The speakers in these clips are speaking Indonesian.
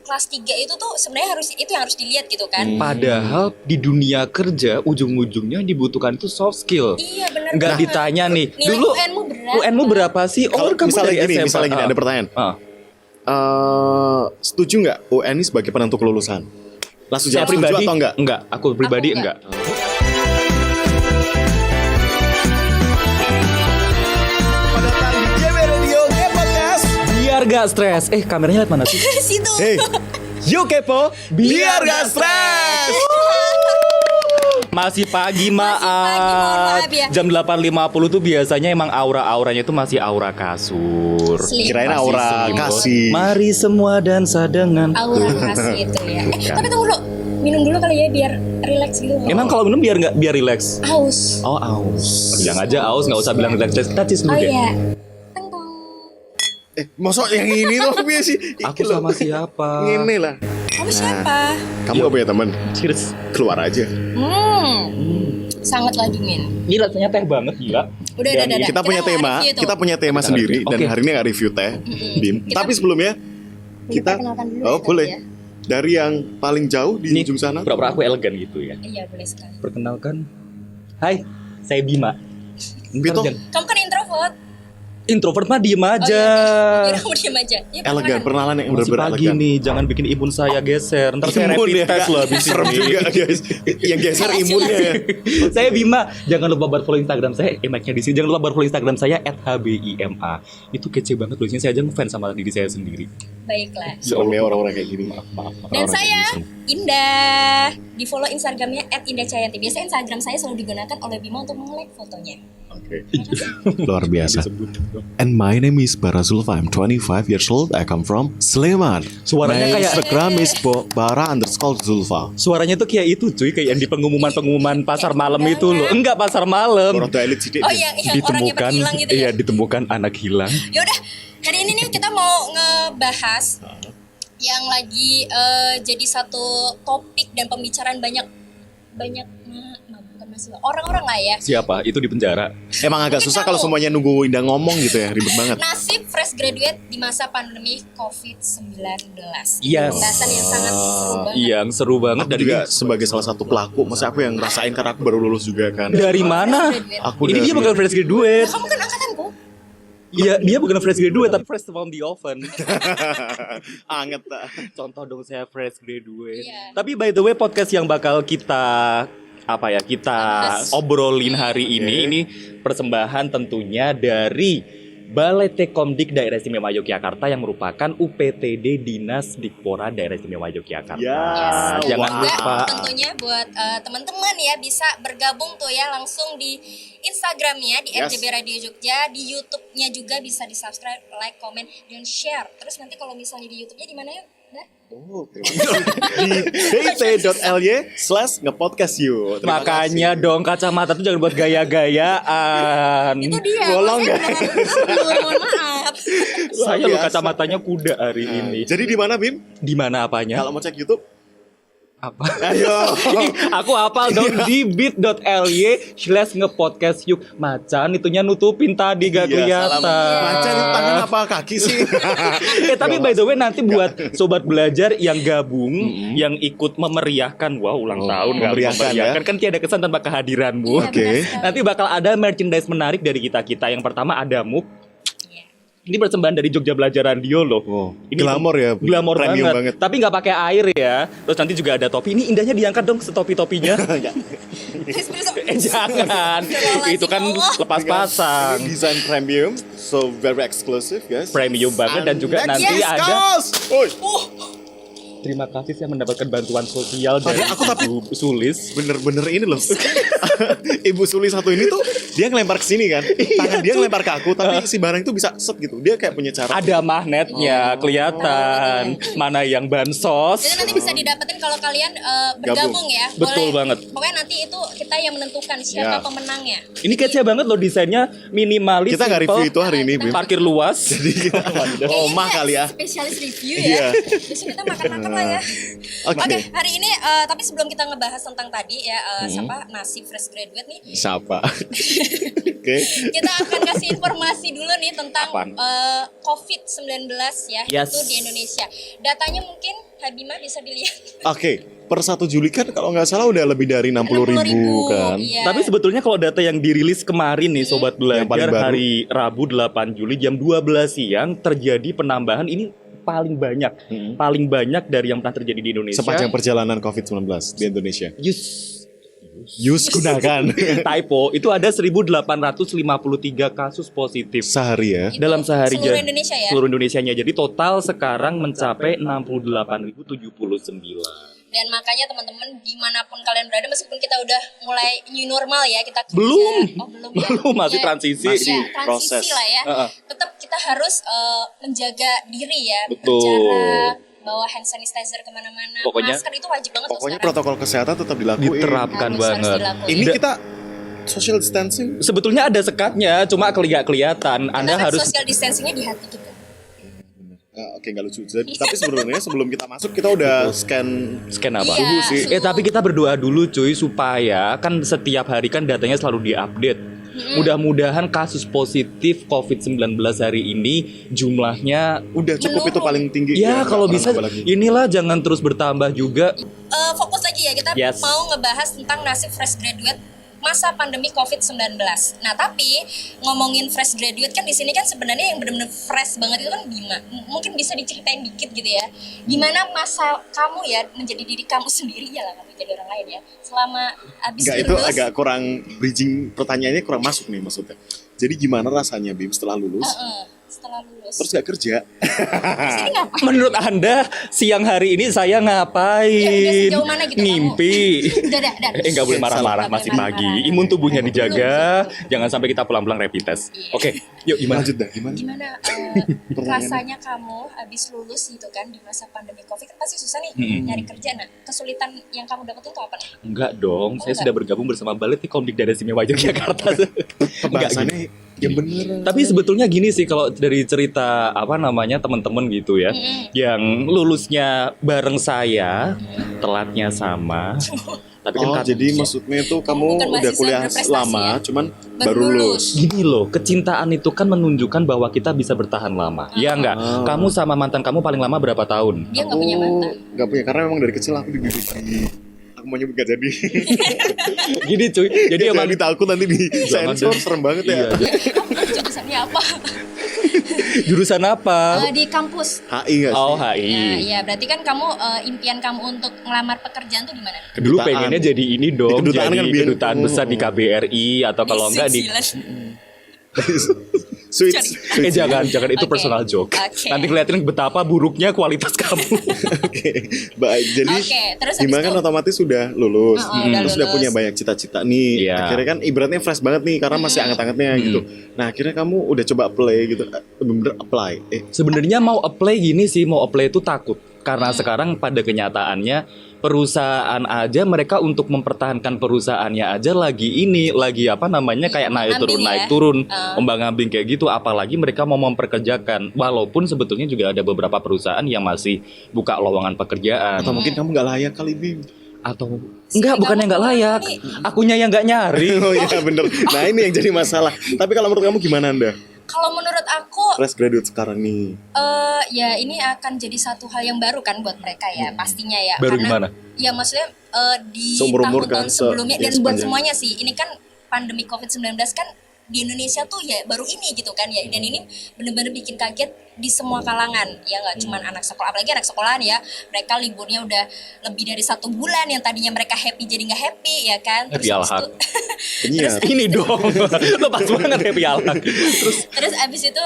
kelas 3 itu tuh sebenarnya itu yang harus dilihat gitu kan. Padahal di dunia kerja ujung-ujungnya dibutuhkan itu soft skill. Iya benar. Nggak ditanya nih. Nilai Dulu UN-mu berapa sih? Oh, Kalau kamu dari SMA. misalnya gini ada pertanyaan. Setuju nggak UN ini sebagai penentu kelulusan? Langsung Saya jawab setuju pribadi atau enggak? Enggak, aku pribadi Aku enggak. enggak. Datang di JW Radio Podcast. Biar gak stres. Kameranya lihat mana sih? Situ. Hey, yuk kepo, biar gak stres. Masih pagi, mohon maaf ya. Jam 8.50 tuh biasanya emang aura-auranya tuh masih aura kasur. Sleep. Kirain Masih aura selimut. kasih. Mari semua dansa dengan Aura kasih itu ya. Bukan. Tapi tunggu dulu. Minum dulu kali ya biar relax gitu. Emang kalau minum biar relax? Aus. Oh, aus. Bilang aja aus, nggak usah bilang relax. Touches dulu Oh deh. iya. Teng tong. Mosok yang ini tuh sih? Aku sama siapa? Ini lah. Kamu siapa? Kamu gak punya teman? Cheers. Keluar aja. Sangat lagi Min. Ini rasanya teh banget gila. Udah. Kita punya mau tema, review tuh. kita punya tema Kita sendiri review. dan Oke. hari ini nggak review teh, Bim. Kita- Tapi sebelumnya kita, perkenalkan dulu oh ya, boleh, ya. dari yang paling jauh di ujung sana. Pura-pura aku elegan gitu ya. Iya boleh sekali. Perkenalkan. Hai, saya Bima. Bito. Kamu kan introvert. Introvert mah diem aja. Oh, iya, kamu diam aja. Ya, Elegan, perkenalan yang Masih bener-bener pagi elegan. nih, jangan bikin imun saya geser. Ntar saya Imun rapid ya, test loh abis serem ini. juga guys. Yang geser imunnya ya. Saya Bima, jangan lupa buat follow Instagram saya. Mic-nya di sini. Jangan lupa buat follow Instagram saya @hbima. Itu kece banget loh. Saya aja ngefans sama diri saya sendiri. Baiklah. Soalnya orang-orang kayak gini. Maaf. Dan Orang-orang saya kayak Indah. Di follow Instagramnya @indahcayanti. Biasanya Instagram saya selalu digunakan oleh Bima untuk nge-like fotonya. Oke. Luar biasa. And my name is Bara Zulfa. I'm 25 years old. I come from Sleman. Suaranya My kayak- Instagram is Bara_Zulfa. Suaranya tuh kayak itu cuy, kayak yang di pengumuman pasar malam itu loh. Enggak pasar malam. Orang tua elit sidik. Oh yang orangnya Ditemukan, hilang gitu iya ya. ditemukan anak hilang. Yaudah, hari ini nih kita mau ngebahas yang lagi jadi satu topik dan pembicaraan banyak bukan mahasiswa, orang-orang lah ya. Siapa? Itu di penjara. Emang agak Mungkin susah kamu. kalau semuanya nunggu Indah ngomong gitu ya, ribet banget. Nasib fresh graduate di masa pandemi COVID-19. Yes. Pembahasan yang sangat seru banget. Iya, yang seru banget. Aku Dan juga ini sebagai salah satu pelaku, maksudnya aku yang ngerasain karena aku baru lulus juga kan. dari mana? Aku Ini dari- dia bukan fresh graduate. Kamu kan angkatanku. Iya, dia bukan fresh graduate tapi fresh from the oven. Anget tak. Contoh dong saya fresh graduate. Iya. Tapi by the way podcast yang bakal kita Bahas. obrolin hari ini persembahan tentunya dari Balai Tekomdik Daerah Istimewa Yogyakarta yang merupakan UPTD Dinas Dikpora Daerah Istimewa Yogyakarta. Ya, Jangan wow. lupa. Tentunya buat teman-teman ya bisa bergabung tuh ya langsung di Instagramnya di Yes. RJB Radio Jogja, di YouTube-nya juga bisa di subscribe, like, comment, dan share. Terus nanti kalau misalnya di YouTube-nya di mana ya? Nah, Oh, terima kasih. Di bit.ly/ngepodcast you. Terima Makanya kasih. dong kacamata tuh jangan buat gaya-gayaan. itu dia. bolong makanya mohon maaf. Saya lo Biasa. kacamatanya kuda hari ini. Jadi di mana Bim? Di mana apanya? Kalau mau cek YouTube? Apa? Ayo. Aku hafal dong di bit.ly/ngepodcast yuk. Macan itunya nutupin tadi gak Iya, salam. kelihatan. Macan itu tangan apa kaki sih? Tapi by the way nanti buat sobat belajar yang gabung, yang ikut memeriahkan, wah ulang tahun kali, memeriahkan ya. kan tiada kesan tanpa kehadiranmu. Iya, Oke. benar sekali. Nanti bakal ada merchandise menarik dari kita. Yang pertama ada mug. Iya. Ini persembahan dari Jogja Belajar Radio loh. Oh, Ini glamor ya, Glamor premium banget. banget. Tapi nggak pakai air ya. Terus nanti juga ada topi. Ini indahnya diangkat dong setopi-topinya. Jangan. Itu kan lepas pasang. Ini desain premium, so very exclusive guys. Premium banget dan juga next nanti is ada. Kos. Oi. Terima kasih saya mendapatkan bantuan sosial dari Aku tapi- Ibu Sulis. Bener-bener ini loh. Ibu Suli satu ini tuh dia ngelempar ke sini kan. Tangan dia ngelempar ke aku tapi si barang itu bisa set gitu. Dia kayak punya cara. Ada magnetnya kelihatan. Mana yang bansos. Jadi nanti bisa didapetin kalau kalian bergabung ya. Betul banget. Pokoknya nanti itu kita yang menentukan siapa Ya. pemenangnya. Ini kece banget loh desainnya, minimalis. Kita nggak simple, review itu hari ini, Bim. Parkir luas. Jadi kita Kayaknya omah kita kali ya. Spesialis review Iya. ya. Besok kita makan-makan lah ya. Oke. Oke, hari ini tapi sebelum kita ngebahas tentang tadi ya siapa nasib fresh graduate nih. Siapa? Oke. Kita akan kasih informasi dulu nih tentang Apaan? COVID-19 ya, Yes. itu di Indonesia. Datanya mungkin Habima bisa dilihat. Oke, per 1 Juli kan kalau nggak salah udah lebih dari 60.000 kan. Iya. Tapi sebetulnya kalau data yang dirilis kemarin nih Sobat Yang paling Belajar baru. hari Rabu 8 Juli jam 12 siang terjadi penambahan ini paling banyak. Paling banyak dari yang pernah terjadi di Indonesia. Sepanjang perjalanan COVID-19 di Indonesia. Yus Gunakan typo itu ada 1.853 kasus positif sehari ya. Itu dalam sehari seluruh Indonesia ya. seluruh Indonesianya. Jadi total sekarang mencapai 68.079. Dan makanya teman-teman dimanapun kalian berada, meskipun kita udah mulai new normal ya, kita kerja. Belum. Belum ya. Belum, masih Ya, transisi. Masih ya, transisi proses. lah ya. Heeh. Tetap kita harus menjaga diri ya, Betul. berjarak, bawa hand sanitizer kemana-mana. Pokoknya- Masker itu wajib banget loh Pokoknya sekarang. protokol kesehatan tetap dilakuin. Diterapkan Harus banget. dilakuin. Ini kita social distancing. Sebetulnya ada sekatnya, cuma kelihatan. Anda Karena harus social distancingnya di hati kita. Oke, nggak lucu. Tapi sebenarnya sebelum kita masuk kita udah scan scan apa? Iya, Suhu sih. suhu. Tapi kita berdoa dulu cuy supaya kan setiap hari kan datanya selalu diupdate. Mudah-mudahan kasus positif COVID-19 hari ini jumlahnya udah cukup Menurun. itu paling tinggi. ya nggak kalau pernah bisa nambah lagi. inilah jangan terus bertambah juga. Fokus lagi ya, kita Yes. mau ngebahas tentang nasib fresh graduate masa pandemi COVID-19. Nah, tapi ngomongin fresh graduate kan di sini kan sebenarnya yang benar-benar fresh banget itu kan Bima. Mungkin bisa diceritain dikit gitu ya. Gimana masa kamu ya menjadi diri kamu sendiri ya lah, nggak jadi orang lain ya. Selama abis Nggak, itu lulus. agak kurang bridging, pertanyaannya kurang masuk nih maksudnya. Jadi gimana rasanya Bim setelah lulus? Setelah lulus. Terus nggak kerja? Di sini ngapain? Menurut Anda siang hari ini saya Ya, udah ngapain? sejauh mana gitu Ngimpi. Udah. Nggak boleh marah-marah, Nggak masih boleh pagi. marah-marah. Imun tubuhnya dijaga. Belum Jangan sampai kita pulang-pulang rapid test. Iya. Oke, yuk gimana? Lanjut dah, gimana? Gimana rasanya kamu habis lulus gitu kan di masa pandemi COVID kan pasti susah nih nyari kerja. Nah, kesulitan yang kamu dapat itu apa nih? Enggak dong, saya enggak. sudah bergabung bersama Baletekomdik Daerah Istimewa Yogyakarta. Pembahasannya yang bener. Tapi sebetulnya gini sih kalau dari cerita apa namanya teman-teman gitu ya, yang lulusnya bareng saya, telatnya sama. Tapi kan Jadi maksudnya itu kamu bukan udah mahasiswa kuliah berprestasi lama, ya? cuman Baru baru lulus. gini loh, kecintaan itu kan menunjukkan bahwa kita bisa bertahan lama. Ya enggak? Oh. Kamu sama mantan kamu paling lama berapa tahun? Dia nggak punya mantan. Nggak punya, karena memang dari kecil aku dididik aku mau nyebut gak jadi. Gini cuy. Jadi emang Jadi takut nanti di Jangan sensor deh. serem banget ya. Iya, Jurusannya apa? jurusan apa? Di kampus. HI nggak sih? Oh, Nah, HI. iya berarti kan kamu impian kamu untuk ngelamar pekerjaan tuh di mana? Dulu Kedutaan. pengennya jadi ini dong, Di kedutaan jadi kan biar- kedutaan besar di KBRI atau kalau enggak di Switch. jangan itu Oke. personal joke. Oke. Nanti kelihatan betapa buruknya kualitas kamu. Oke, baik. Jadi Oke, terus habis gimana kan itu? otomatis sudah lulus, Udah terus udah lulus. punya banyak cita-cita nih. Iya. Akhirnya kan ibaratnya fresh banget nih karena masih anget-angetnya gitu. Nah akhirnya kamu udah coba apply gitu, bener-bener apply. Sebenarnya mau apply gini sih, mau apply itu takut karena sekarang pada kenyataannya perusahaan aja mereka untuk mempertahankan perusahaannya aja lagi apa namanya kayak naik Ambing turun ya? ombang-ambing kayak gitu, apalagi mereka mau memperkerjakan walaupun sebetulnya juga ada beberapa perusahaan yang masih buka lowongan pekerjaan Atau mungkin kamu nggak layak kali Bim. atau enggak, bukan yang nggak layak, nih. akunya yang nggak nyari. Oh iya bener. Nah ini yang jadi masalah. Tapi kalau menurut kamu gimana Anda? Kalau menurut aku Fresh graduate sekarang nih. ya ini akan jadi satu hal yang baru kan buat mereka ya pastinya ya. Baru Karena, gimana? Ya maksudnya di Seumur-umur tahun-tahun kan, sebelumnya ya, dan buat sepanjang. semuanya sih. Ini kan pandemi COVID-19 kan di Indonesia tuh ya baru ini gitu kan ya, dan ini bener-bener bikin kaget di semua kalangan ya, nggak cuma anak sekolah, apalagi anak sekolahan ya, mereka liburnya udah lebih dari 1 bulan, yang tadinya mereka happy jadi nggak happy ya kan. Happy habis alhak. itu Penyiar. Ini dong, lepas banget happy alhak. terus abis itu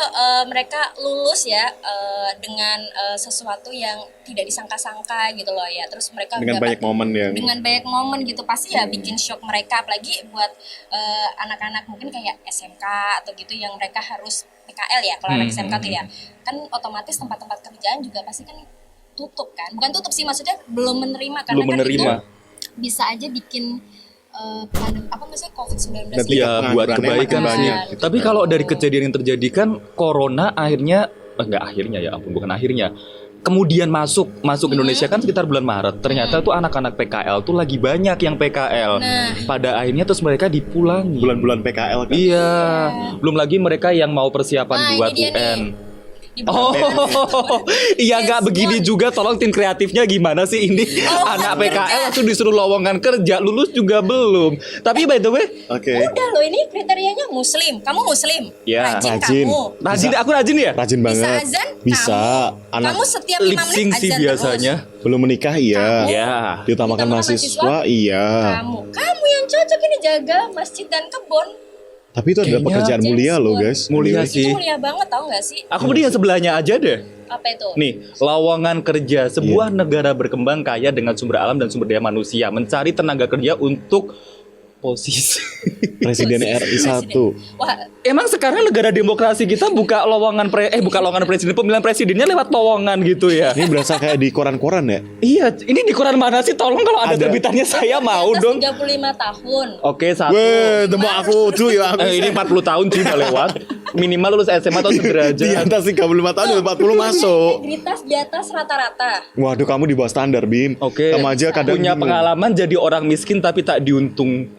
mereka lulus ya dengan sesuatu yang tidak disangka-sangka gitu loh ya, terus mereka Dengan udah banyak momen yang dengan banyak momen gitu, pasti ya bikin shock mereka, apalagi buat anak-anak mungkin kayak SMK atau gitu yang mereka harus PKL ya, kalau anak SMK tuh ya kan otomatis tempat-tempat kerjaan juga pasti kan tutup kan, bukan tutup sih maksudnya belum menerima, karena Belum kan menerima. itu bisa aja bikin apa maksudnya COVID-19 Dan itu. Iya, buat penganggurannya kebaikan makin sih. banyak. Tapi kalau dari kejadian yang terjadi kan corona akhirnya enggak akhirnya ya ampun, bukan akhirnya. kemudian masuk Indonesia kan sekitar bulan Maret. Ternyata tuh anak-anak PKL tuh lagi banyak yang PKL. Nah. Pada akhirnya terus mereka dipulangi. Bulan-bulan PKL kan. Iya. Belum lagi mereka yang mau persiapan Nah, buat ini dia UN. nih. Di Oh, iya nggak begini Yes, juga. Tolong tim kreatifnya gimana sih ini? Anak PKL langsung disuruh lowongan kerja, lulus juga belum. Tapi by the way, Oke. Udah loh, ini kriterianya muslim. Kamu muslim. Ya. Rajin Rajin. kamu. rajin, aku rajin ya. Rajin Bisa banget. azan? Bisa. Kamu, kamu setiap 5 Lip menit sync azan sih terus. biasanya. Belum menikah iya. Kamu? Ya. Diutamakan Diutamakan mahasiswa mahasiswa? iya. Kamu yang cocok ini jaga masjid dan kebun. Tapi itu adalah Kayaknya pekerjaan mulia loh guys. Mulia Anyway. sih. Itu mulia banget, tau gak sih? Aku mending yang sebelahnya aja deh. Apa itu? Nih, lowongan kerja sebuah Iya. negara berkembang kaya dengan sumber alam dan sumber daya manusia mencari tenaga kerja untuk posisi. Presiden RI 1. Wah, Emang sekarang negara demokrasi kita buka lowongan buka lowongan presiden, pemilihan presidennya lewat lowongan gitu ya. Ini berasa kayak di koran-koran ya. Iya, ini di koran mana sih? Tolong kalau ada Ada. terbitannya saya mau di atas dong. 35 tahun. Oke, satu. Weh, temu aku tuh ya aku. Ini 40 tahun sih udah lewat. Minimal lulus SMA atau Di sederajat. atas 35 tahun udah 40 masuk. Integritas di atas rata-rata. Waduh, kamu di bawah standar, Bim. Oke. Kamu aja kadang Punya bingung. pengalaman jadi orang miskin tapi tak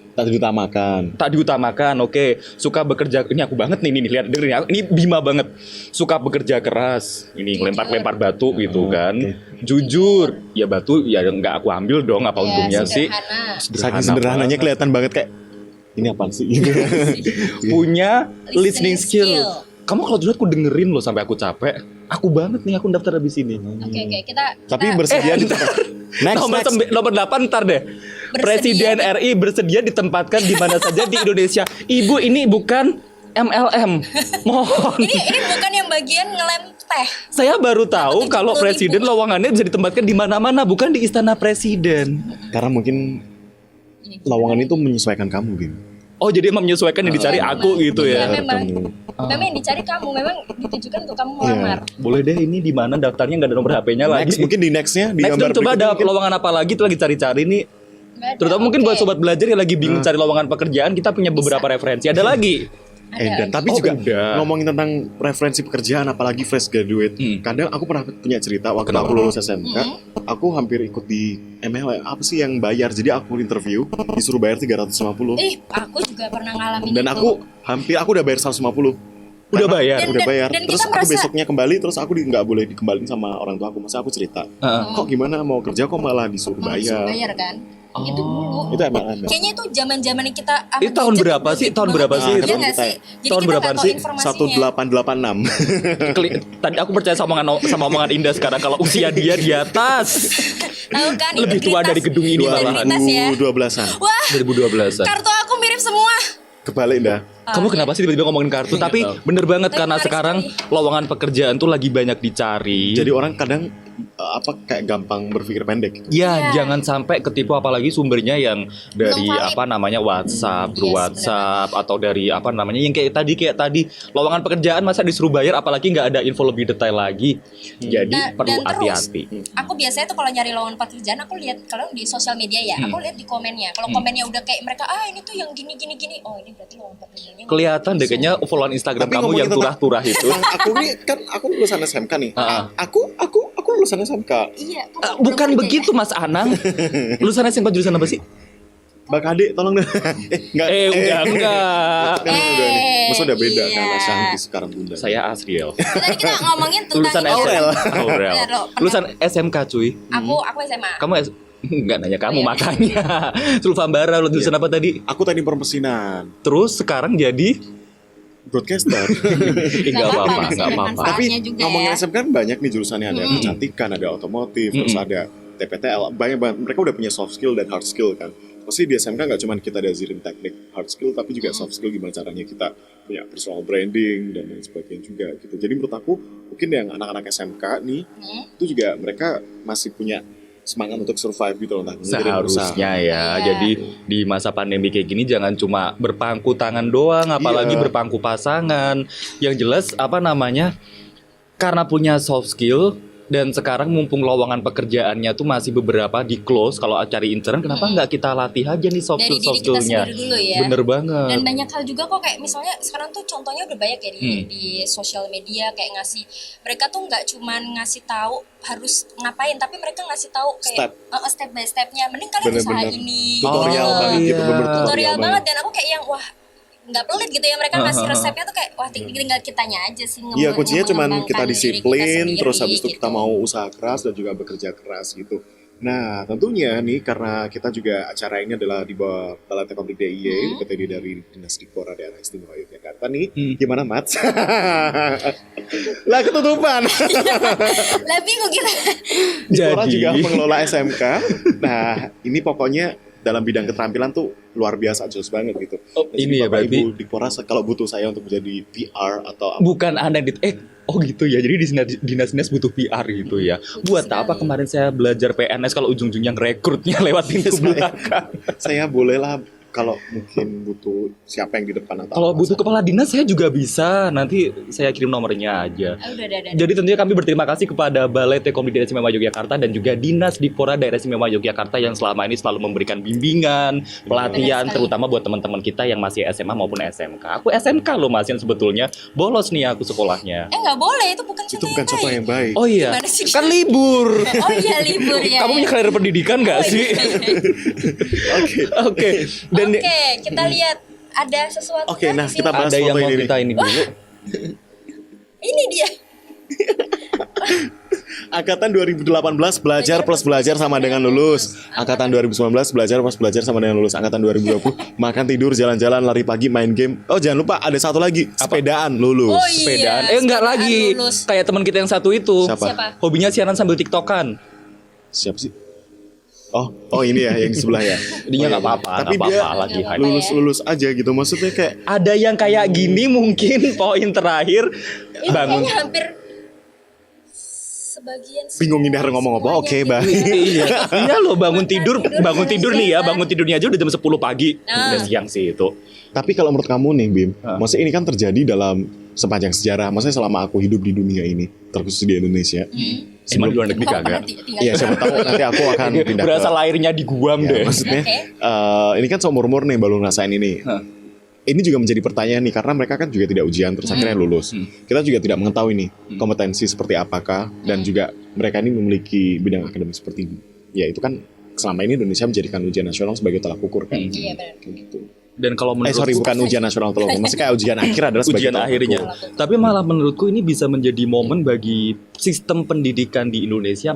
Tak diutamakan. tak diutamakan. Oke, suka bekerja. Ini aku banget nih, lihat dengerin ya. Ini Bima banget. Suka bekerja keras. Ini lempar-lempar batu gitu kan. Jujur, ya batu ya nggak aku ambil dong. Apa Ya, untungnya sih? sederhana. Saking sederhananya kelihatan banget kayak ini apaan sih? Punya listening Listening skill. skill. Kamu kalau dulu aku dengerin loh sampai aku capek. Aku banget nih, aku daftar habis ini. Oke, kita Tapi kita- bersedia di Next, Nomor 8 ntar deh. Presiden RI bersedia ditempatkan di mana saja di Indonesia. Ibu, ini bukan MLM. Mohon. ini bukan yang bagian ngelem teh. Saya baru tahu kalau 70.000. presiden lowongannya bisa ditempatkan di mana-mana, bukan di istana presiden. Karena mungkin lowongan itu menyesuaikan kamu, Bim. Oh, jadi emang menyesuaikan yang dicari aku gitu Iya, ya. memang. Kamu. Memang yang dicari kamu, memang ditujukan untuk kamu melamar. Boleh deh, ini di mana daftarnya nggak ada nomor HP-nya lagi. Next, mungkin di nextnya di Next gambar dong, coba berikutnya ada mungkin. lowongan apa lagi tuh lagi cari-cari nih. Nggak ada, Terutama mungkin oke. buat sobat belajar yang lagi bingung cari lowongan pekerjaan, kita punya beberapa referensi. Ada lagi. Dan tapi Oh, juga udah. ngomongin tentang referensi pekerjaan apalagi fresh graduate. Kadang aku pernah punya cerita waktu aku lulus SMK, aku hampir ikut di MLM apa sih yang bayar. Jadi aku interview disuruh bayar 350. Aku juga pernah ngalamin Dan itu. aku udah bayar 150. Udah Karena- bayar. Dan- udah bayar. dan Terus kita aku merasa- besoknya kembali, terus aku nggak boleh dikembaliin sama orang tua aku. Masa aku cerita, kok gimana mau kerja kok malah disuruh Langsung bayar. bayar kan? Itu dulu. Itu MLM. Kayaknya itu zaman-zaman kita Itu tahun berapa sih? Tahun berapa sih Iya itu? nggak sih? Jadi Tahun kita berapa nggak tahu sih? informasinya. 1886. Tadi aku percaya sama omongan Indah sekarang kalau usia dia di atas. Tahu kan? Lebih tua dari gedung ini malahan. Integritas ya. 2012-an. Wah, 2012-an. kartu aku mirip semua. Kebalik dah. Kamu kenapa sih tiba-tiba ngomongin kartu? Tapi bener banget Tapi karena menarik sekarang lowongan pekerjaan tuh lagi banyak dicari. Jadi orang kadang kayak gampang berpikir pendek gitu. Ya, Iya. jangan sampai ketipu apalagi sumbernya yang dari Belum valid. WhatsApp, grup Yes, WhatsApp atau dari yang kayak tadi lowongan pekerjaan masa disuruh bayar apalagi nggak ada info lebih detail lagi. Jadi Nah, perlu dan terus, hati-hati. Aku biasanya tuh kalau nyari lowongan pekerjaan, aku lihat kalau di sosial media ya, aku lihat di komennya. Kalau komennya udah kayak mereka, ini tuh yang gini, oh ini berarti lowongan pekerjaannya. Kelihatan deh kayaknya followan Instagram Tapi kamu ngomongin yang tentang- turah-turah itu. Tentang aku nih kan aku lulusan SMK nih. Ah. Aku lulusan SMK. Iya. Bukan begitu Mas Anang. Lulusan SMP jurusan apa sih? Mbak Kade tolong deh. Enggak. Enggak. Masa udah beda iya. kan Ashanti sekarang Bunda. Saya Asriel. Tadi kita ngomongin tentang Lulusan ini. Aurel. Aurel. Bener, loh, pernah- Lulusan SMK cuy. Aku SMA. Kamu enggak nanya kamu Oh, iya. makanya. Sulfambara lu jurusan apa tadi? Aku tadi permesinan, Terus sekarang jadi broadcaster. enggak apa-apa, masih enggak ada apa-apa. Tapi manfaatnya juga ngomongin ya. SMK kan banyak nih jurusannya, ada kecantikan, ada otomotif, terus ada TPTL, banyak banget. Mereka udah punya soft skill dan hard skill kan. Pasti di SMK nggak cuma kita diajarin teknik hard skill, tapi juga soft skill gimana caranya kita punya personal branding dan lain sebagainya juga gitu. Jadi menurut aku mungkin yang anak-anak SMK nih itu juga mereka masih punya semangat untuk survive gitu loh, entah mikirin usaha. Seharusnya ya. Iya. Jadi di masa pandemi kayak gini jangan cuma berpangku tangan doang, apalagi Iya. berpangku pasangan. Yang jelas karena punya soft skill, Dan sekarang mumpung lowongan pekerjaannya tuh masih beberapa di close, kalau cari intern kenapa nggak kita latih aja nih soft Dari skill diri kita nya. sendiri dulu ya. Bener banget. Dan banyak hal juga kok, kayak misalnya sekarang tuh contohnya udah banyak ya di sosial media, kayak ngasih, mereka tuh nggak cuman ngasih tahu harus ngapain, tapi mereka ngasih tahu kayak step by stepnya. Mending kalian usaha Bener-bener ini. tutorial gitu. banget gitu, bener-bener Tutorial banget, dan aku kayak yang wah nggak pelit gitu ya, mereka ngasih resepnya tuh kayak wah tinggal kitanya aja sih. Iya, kuncinya cuman kita mengembangkan diri disiplin, sendiri, terus habis itu gitu. kita mau usaha keras dan juga bekerja keras gitu. Nah, tentunya nih karena kita juga acara ini adalah di bawah Balai Teknik DIY, terdiri dari Dinas Dikpora Daerah Istimewa Yogyakarta nih. Gimana, Mats? Lah ketutupan. Lah bingung kita. Dikpora Jadi- juga pengelola SMK. Nah, ini pokoknya dalam bidang keterampilan tuh luar biasa, jos banget gitu. Oh, Jadi ini ya Bapak berarti- Ibu Dikpora kalau butuh saya untuk menjadi PR atau apa, Bukan Anda oh gitu ya. Jadi di dinas-dinas butuh PR gitu ya. Buat apa kemarin saya belajar PNS kalau ujung-ujungnya ngerekrutnya lewat pintu belakang. saya bolehlah kalau mungkin butuh siapa yang di depan atau Kalau apa. butuh kepala dinas saya juga bisa. Nanti saya kirim nomornya aja. Udah. Jadi tentunya kami berterima kasih kepada Balai Teknik Daerah Istimewa Yogyakarta dan juga Dinas Dikpora Daerah Istimewa Yogyakarta yang selama ini selalu memberikan bimbingan, pelatihan, Benar sekali. terutama buat teman-teman kita yang masih SMA maupun SMK. Aku SMK loh Mas, yang sebetulnya bolos nih aku sekolahnya. Nggak boleh, itu bukan Itu bukan contoh yang baik. Oh iya, Gimana sih? kan libur. Oh iya, libur ya. Kamu punya karir pendidikan gak sih? Oke. Oke. Dan Oke, kita lihat ada sesuatu. Oke, kan nah, di kita sini. bahas ada yang foto mau ini kita ini dulu. Ini dia. Angkatan 2018 belajar plus belajar sama dengan lulus. Angkatan 2019 belajar plus belajar sama dengan lulus. Angkatan 2020 makan tidur jalan-jalan lari pagi main game. Oh jangan lupa ada satu lagi, sepedaan lulus. Oh, iya. Sepedaan. Enggak sepedaan lagi. lulus. Kayak teman kita yang satu itu. Siapa? Hobinya siaran sambil TikTokan. Siapa sih? Oh ini ya yang di sebelah ya. Dia nggak apa-apa, Tapi nggak dia apa-apa lagi. Nggak hype. lulus aja gitu. Maksudnya kayak Ada yang kayak gini mungkin poin terakhir Ini bangun. kayaknya hampir sebagian. bingung ini harus ngomong apa. Oke, semuanya baik. Iya, iya loh bangun tidur nih ya, siang. bangun tidurnya aja udah jam 10 pagi. Ah. Udah siang sih itu. Tapi kalau menurut kamu nih Bim, maksudnya ini kan terjadi dalam sepanjang sejarah. Maksudnya selama aku hidup di dunia ini, terkhusus di Indonesia. Emang di luar negeri Kok kagak. pernah tinggal Iya, siapa tahu nanti aku akan pindah ke Berasa lahirnya di Guam Ya, deh. maksudnya Oke. ini kan seumur-umur nih baru ngerasain ini. Ini juga menjadi pertanyaan nih karena mereka kan juga tidak ujian terus akhirnya lulus. Kita juga tidak mengetahui nih kompetensi seperti apakah dan juga mereka ini memiliki bidang akademik seperti ya itu kan selama ini Indonesia menjadikan ujian nasional sebagai tolak ukur kan. Iya benar. Kayak gitu. Dan kalau menurutku Bukan ujian nasional tolak ukur, maksudnya kayak ujian akhir adalah sebagai ujian tolak akhirnya. ukur. Tapi malah menurutku ini bisa menjadi momen bagi sistem pendidikan di Indonesia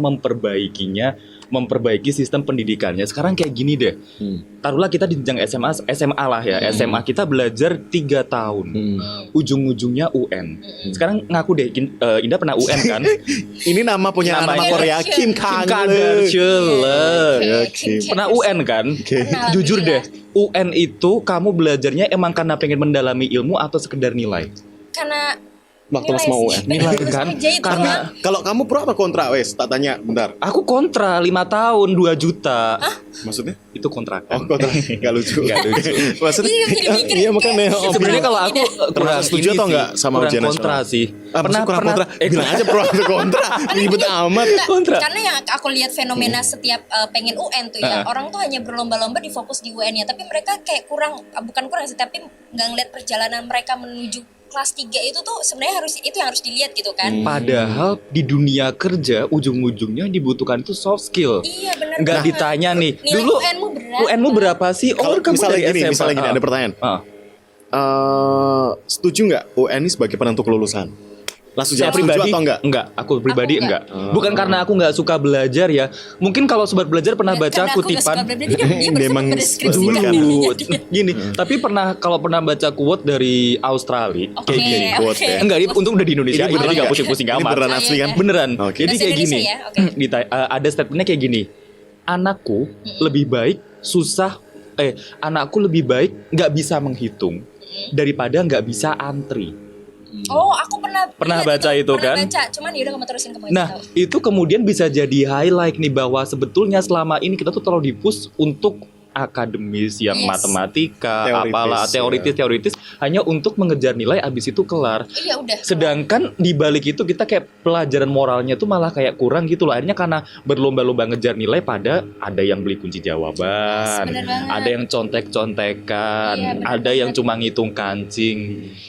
memperbaiki sistem pendidikannya. Sekarang kayak gini deh. Taruhlah kita di jenjang SMA lah ya. SMA kita belajar 3 tahun. Ujung-ujungnya UN. Sekarang ngaku deh, Indah pernah UN kan? Ini nama punya Namanya anak Korea Kim Kardashian. Kim. Pernah UN kan? Pernah, Jujur deh, alhamdulillah. UN itu kamu belajarnya emang karena pengen mendalami ilmu atau sekedar nilai? Karena Waktu pas mau UN. Nilai kan? Karena Kalau kamu pro atau kontra wes? Tak tanya, bentar. aku kontra 5 tahun 2 juta. Maksudnya? Itu kontrakan. Oh, kontra. Gak lucu. Nggak lucu. Maksudnya? Iya, mikir-mikir. Iya makanya. Sebenarnya kalau aku kurang setuju ini atau sih, enggak sama kurang ujian kontra nasional? sih. Pernah kontra? Bilang aja pro atau kontra. Ribet amat. Enggak, Kontra. karena yang aku lihat fenomena setiap pengen UN tuh ya, orang tuh hanya berlomba-lomba di fokus di UN-nya, tapi mereka kayak bukan kurang sih, tapi nggak ngeliat perjalanan mereka menuju kelas 3 itu tuh sebenarnya itu yang harus dilihat gitu kan. Padahal di dunia kerja ujung-ujungnya dibutuhkan itu soft skill. Iya benar. Nggak banget. ditanya nih, Nilai dulu UN-mu berapa? UN-mu berapa sih? Kalau kamu misalnya dari gini, SMA. misalnya gini, ada pertanyaan. Ah. Setuju nggak UN ini sebagai penentu kelulusan? Langsung Saya jawab setuju pribadi atau enggak? Enggak, aku pribadi Aku enggak. enggak. Bukan karena aku enggak suka belajar ya. Mungkin kalau sobat belajar pernah baca Karena aku nggak kutipan suka belajar, dia Dia bersama emang mendeskripsikan dulu. dirinya dia. Gini, tapi kalau pernah baca quote dari Australia Oke, kayak gini. quote oke. ya. Enggak, ini untung udah di Indonesia. Ini beneran Jadi enggak nggak? pusing-pusing Ini amat. beneran Oh, asli iya, kan? iya. Beneran. Oke. Jadi Bahasa kayak gini. Indonesia ya? Oke. Ada statementnya kayak gini. Anakku lebih baik anakku lebih baik nggak bisa menghitung daripada nggak bisa antri. Oh, aku pernah lihat baca itu pernah kan? baca, cuman yaudah kamu terusin kamu aja Nah, tahu. itu kemudian bisa jadi highlight nih bahwa sebetulnya selama ini kita tuh terlalu di-push untuk akademis, yang Yes. matematika, Teoritis, apalah teoritis hanya untuk mengejar nilai abis itu kelar. Iya udah. Sedangkan di balik itu kita kayak pelajaran moralnya tuh malah kayak kurang gitu loh. Akhirnya karena berlomba-lomba ngejar nilai pada ada yang beli kunci jawaban, Bener banget. ada yang contek-contekan, Iya, bener ada yang banget. cuma ngitung kancing.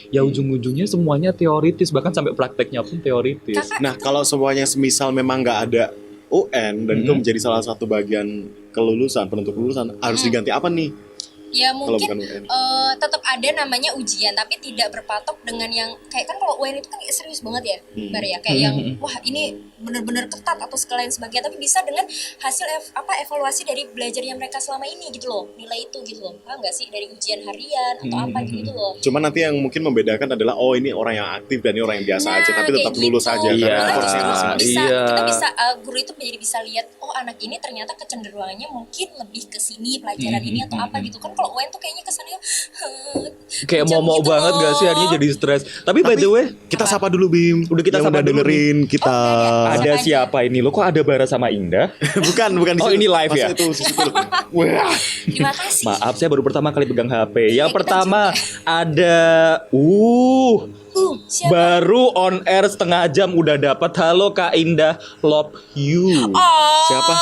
Ya ujung-ujungnya semuanya teoritis, bahkan sampai prakteknya pun teoritis. Kakak, Nah, kalau semuanya semisal memang nggak ada UN dan itu menjadi salah satu bagian kelulusan, penentu kelulusan, harus diganti apa nih? ya Kalau mungkin bukan UN. tetap ada namanya ujian, tapi tidak berpatok dengan yang kayak kan kalau UN itu kan kayak serius banget ya, Bar ya, kayak yang wah ini benar-benar ketat atau segala lain sebagainya, tapi bisa dengan hasil evaluasi dari belajarnya mereka selama ini gitu loh, nilai itu gitu loh, paham nggak sih, dari ujian harian atau apa gitu loh. Cuman nanti yang mungkin membedakan adalah oh ini orang yang aktif dan ini orang yang biasa aja, tapi tetap kayak lulus gitu. aja. Iya. Karena Malah porsinya justru masing-masing. bisa Iya. kita bisa guru itu jadi bisa lihat oh anak ini ternyata kecenderungannya mungkin lebih ke sini pelajaran ini atau apa gitu kan. Kalau UN tuh kayaknya kesannya Kayak jam mau gitu banget gak sih, loh. akhirnya jadi stres. Tapi by the way, Kita sapa dulu Bim. Udah kita yang sapa udah dulu, dengerin kita. ada Siapa siapa ini lo? Kok ada Bara sama Indah? bukan di Oh, situ. ini live Masa ya? Itu, di situ. Wah. Terima kasih. Maaf, saya baru pertama kali pegang HP. Yang kita pertama ada Siapa? baru on air setengah jam udah dapat. Halo Kak Indah, love you. Oh, Siapa?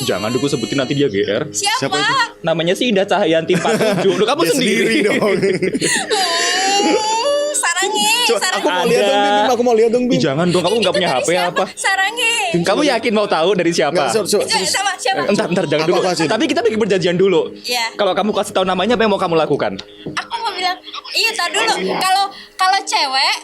Jangan dulu sebutin nanti dia GR. Siapa? Siapa itu? Namanya sih Indah Cahyanti 47. Loh, kamu Dia sendiri dong. Sarange, Coba, aku mau Ada. lihat dong Bim, aku mau lihat dong Ih, Bim. jangan dong, kamu nggak punya HP apa? Sarange. Kamu yakin mau tahu dari siapa? Enggak, Sama siapa? Entar jangan dulu. Apa sih? Tapi kita bikin perjanjian dulu. Iya. Kalau kamu kasih tahu namanya, apa yang mau kamu lakukan? Aku mau bilang, iya tar dulu. Kalau cewek,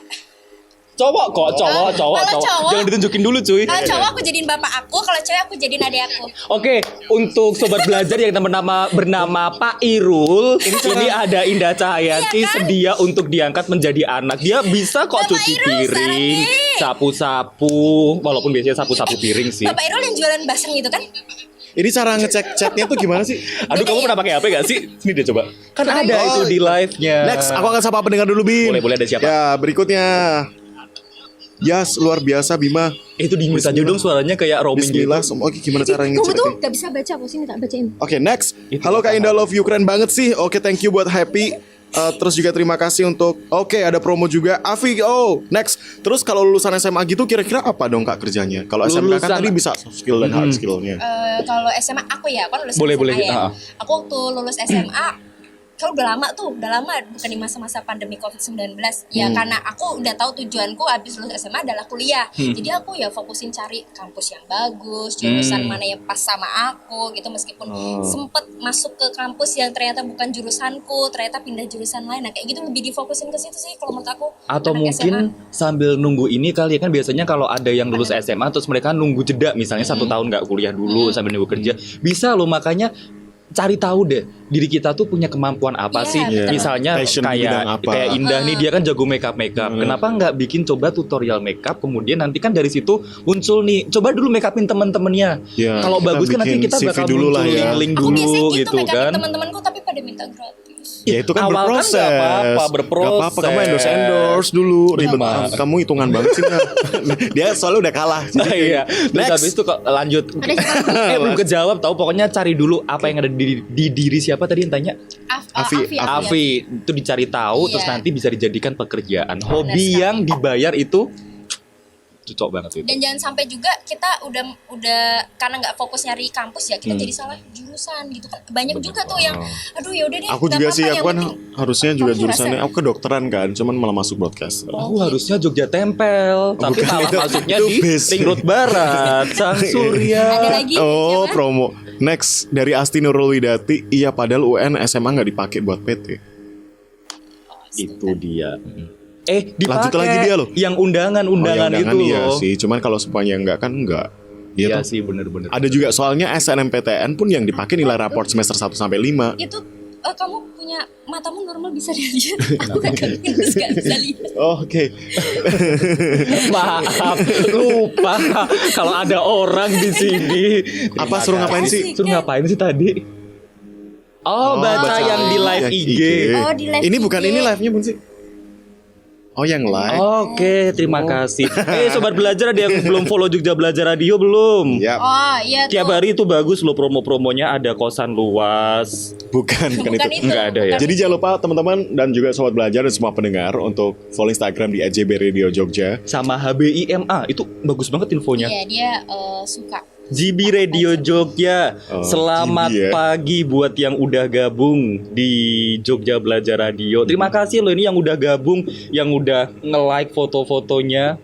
Cowok kok, cowok. Kalau cowok- Jangan ditunjukin dulu, cuy. kalau cowok aku jadiin bapak aku, kalau cewek aku jadiin adik aku. Oke, untuk sobat belajar yang bernama Pak Irul, ini ada Indah Cahyanti Iya kan? sedia untuk diangkat menjadi anak. Dia bisa kok Bapak cuci Irul, piring, Sarani. sapu-sapu, walaupun biasanya sapu-sapu piring sih. Bapak Irul yang jualan baseng gitu kan? Ini cara ngecek chatnya tuh gimana sih? Aduh, kamu pernah pakai HP gak sih? Sini deh coba. Kan ada itu di live-nya. Next, aku akan sapa pendengar dulu Bim. Boleh, ada siapa? Ya, berikutnya. Yas, luar biasa Bima. Itu di mute aja dong, suaranya kayak roaming gitu. Bismillah. Oke, gimana cara Kamu tuh ngeceknya? gak bisa baca, aku sini tak bacain. Oke, next. Itu Halo Kak apa? Indah, love you, keren banget sih. Oke, thank you buat Happy. Terus juga terima kasih untuk ada promo juga Afi. Oh, next. Terus kalau lulusan SMA gitu kira-kira apa dong Kak kerjanya? Kalau SMK kan Lulusan- tadi bisa soft skill dan hard skillnya. Kalau SMA aku ya, kan lulus Boleh, SMA boleh. ya. Ah. Aku waktu lulus SMA kan udah lama bukan di masa-masa pandemi COVID-19 ya, karena aku udah tahu tujuanku habis lulus SMA adalah kuliah. Jadi aku ya fokusin cari kampus yang bagus, jurusan mana yang pas sama aku gitu, meskipun sempet masuk ke kampus yang ternyata bukan jurusanku, ternyata pindah jurusan lain. Nah, kayak gitu lebih difokusin ke situ sih kalau menurut aku. Atau anak mungkin SMA. sambil nunggu ini kali ya, kan biasanya kalau ada yang lulus SMA terus mereka nunggu jeda misalnya 1 tahun nggak kuliah dulu sambil nunggu kerja, bisa loh. Makanya cari tahu deh diri kita tuh punya kemampuan apa Iya, sih. betul. Misalnya Passion di bidang apa. kayak Indah nih, dia kan jago makeup. Kenapa nggak bikin coba tutorial makeup, kemudian nanti kan dari situ muncul nih, coba dulu makeupin temen-temennya. Ya, Kalau kita bagus kan nanti bikin kita CV bakal dulu lah munculin ya. link Aku dulu biasanya gitu gitu make kan. teman-temanku tapi pada minta gratis. Ya itu kan Awal kan berproses. nggak apa-apa, berproses. Nggak apa-apa, kamu endorse dulu. Ribet. Sama. Kamu hitungan banget sih Nah. Dia soalnya udah kalah. Nah, iya. Terus Next. habis itu kok lanjut. Belum kejawab tahu. Pokoknya cari dulu apa yang ada di diri siapa tadi yang tanya. Afi. Afi itu dicari tahu, Iya. terus nanti bisa dijadikan pekerjaan. Hobi sekali. yang dibayar itu cocok banget itu. Dan jangan sampai juga kita udah karena nggak fokus nyari kampus ya, kita jadi salah jurusan gitu kan. Banyak juga tuh yang aduh ya udah deh. Aku nggak juga apa-apa, sih, yang aku kan penting harusnya juga kamu jurusannya rasa. aku kedokteran kan, cuman malah masuk broadcast. Aku harusnya Jogja Tempel, tapi Bukan, malah itu- masuknya itu di bis. Ring Road Barat, Sang Surya. Ada lagi Oh, siapa? promo. Next dari Asti Nurul Widati. Iya, padahal UN SMA nggak dipakai buat PT. Itu dia. Lanjut Dipakai lagi dia loh. yang undangan-undangan yang itu iya loh. sih, cuman kalau semuanya enggak kan enggak. Iya tuh. sih, bener-bener. Ada juga soalnya SNMPTN pun yang dipakai nilai raport semester 1 sampai 5. Itu kamu punya matamu normal bisa dilihat. Aku kan nggak bisa lihat. Oh, oke. Maaf, lupa kalau ada orang di sini. Apa suruh ngapain sih? Suruh ngapain sih tadi? Oh, baca yang di live IG. Oh, di live Ini IG. bukan ini live-nya Bun sih. Oh yang like. Oke, terima kasih. Sobat belajar, ada yang belum follow Jogja Belajar Radio belum? Ya, Oh iya tuh. Tiap hari itu bagus loh promo-promonya, ada kosan luas. bukan Bukan itu. itu. Nggak ada ya? Jadi jangan lupa teman-teman dan juga sobat belajar dan semua pendengar untuk follow Instagram di @JB Radio Jogja. Sama HBIMA, itu bagus banget infonya. Iya, dia suka. GB Radio Jogja. Oh, Selamat GB ya. pagi buat yang udah gabung di Jogja Belajar Radio. Terima kasih loh ini yang udah gabung, yang udah nge-like foto-fotonya.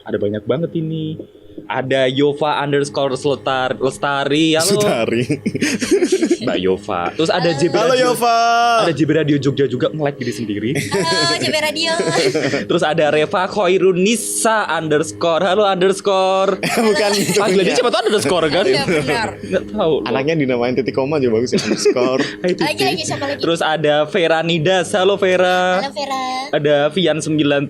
Ada banyak banget ini. Ada Yova _Lestari. Halo Sutari. Mbak Yova. Terus ada JB Halo Radio. Yova. Ada JB Radio Jogja juga nge-like diri sendiri. Halo, JB Radio. Terus ada Reva Khoirunisa _. Halo _ Bukan itu. Panggilannya siapa tuh underscore kan? Iya benar. Nggak tahu loh. Anaknya dinamain titik koma aja bagus ya. Underscore. Hai, Titi. Lagi siapa lagi? Terus ada Vera Nidas. Halo Vera. Halo Vera. Ada Vian 97.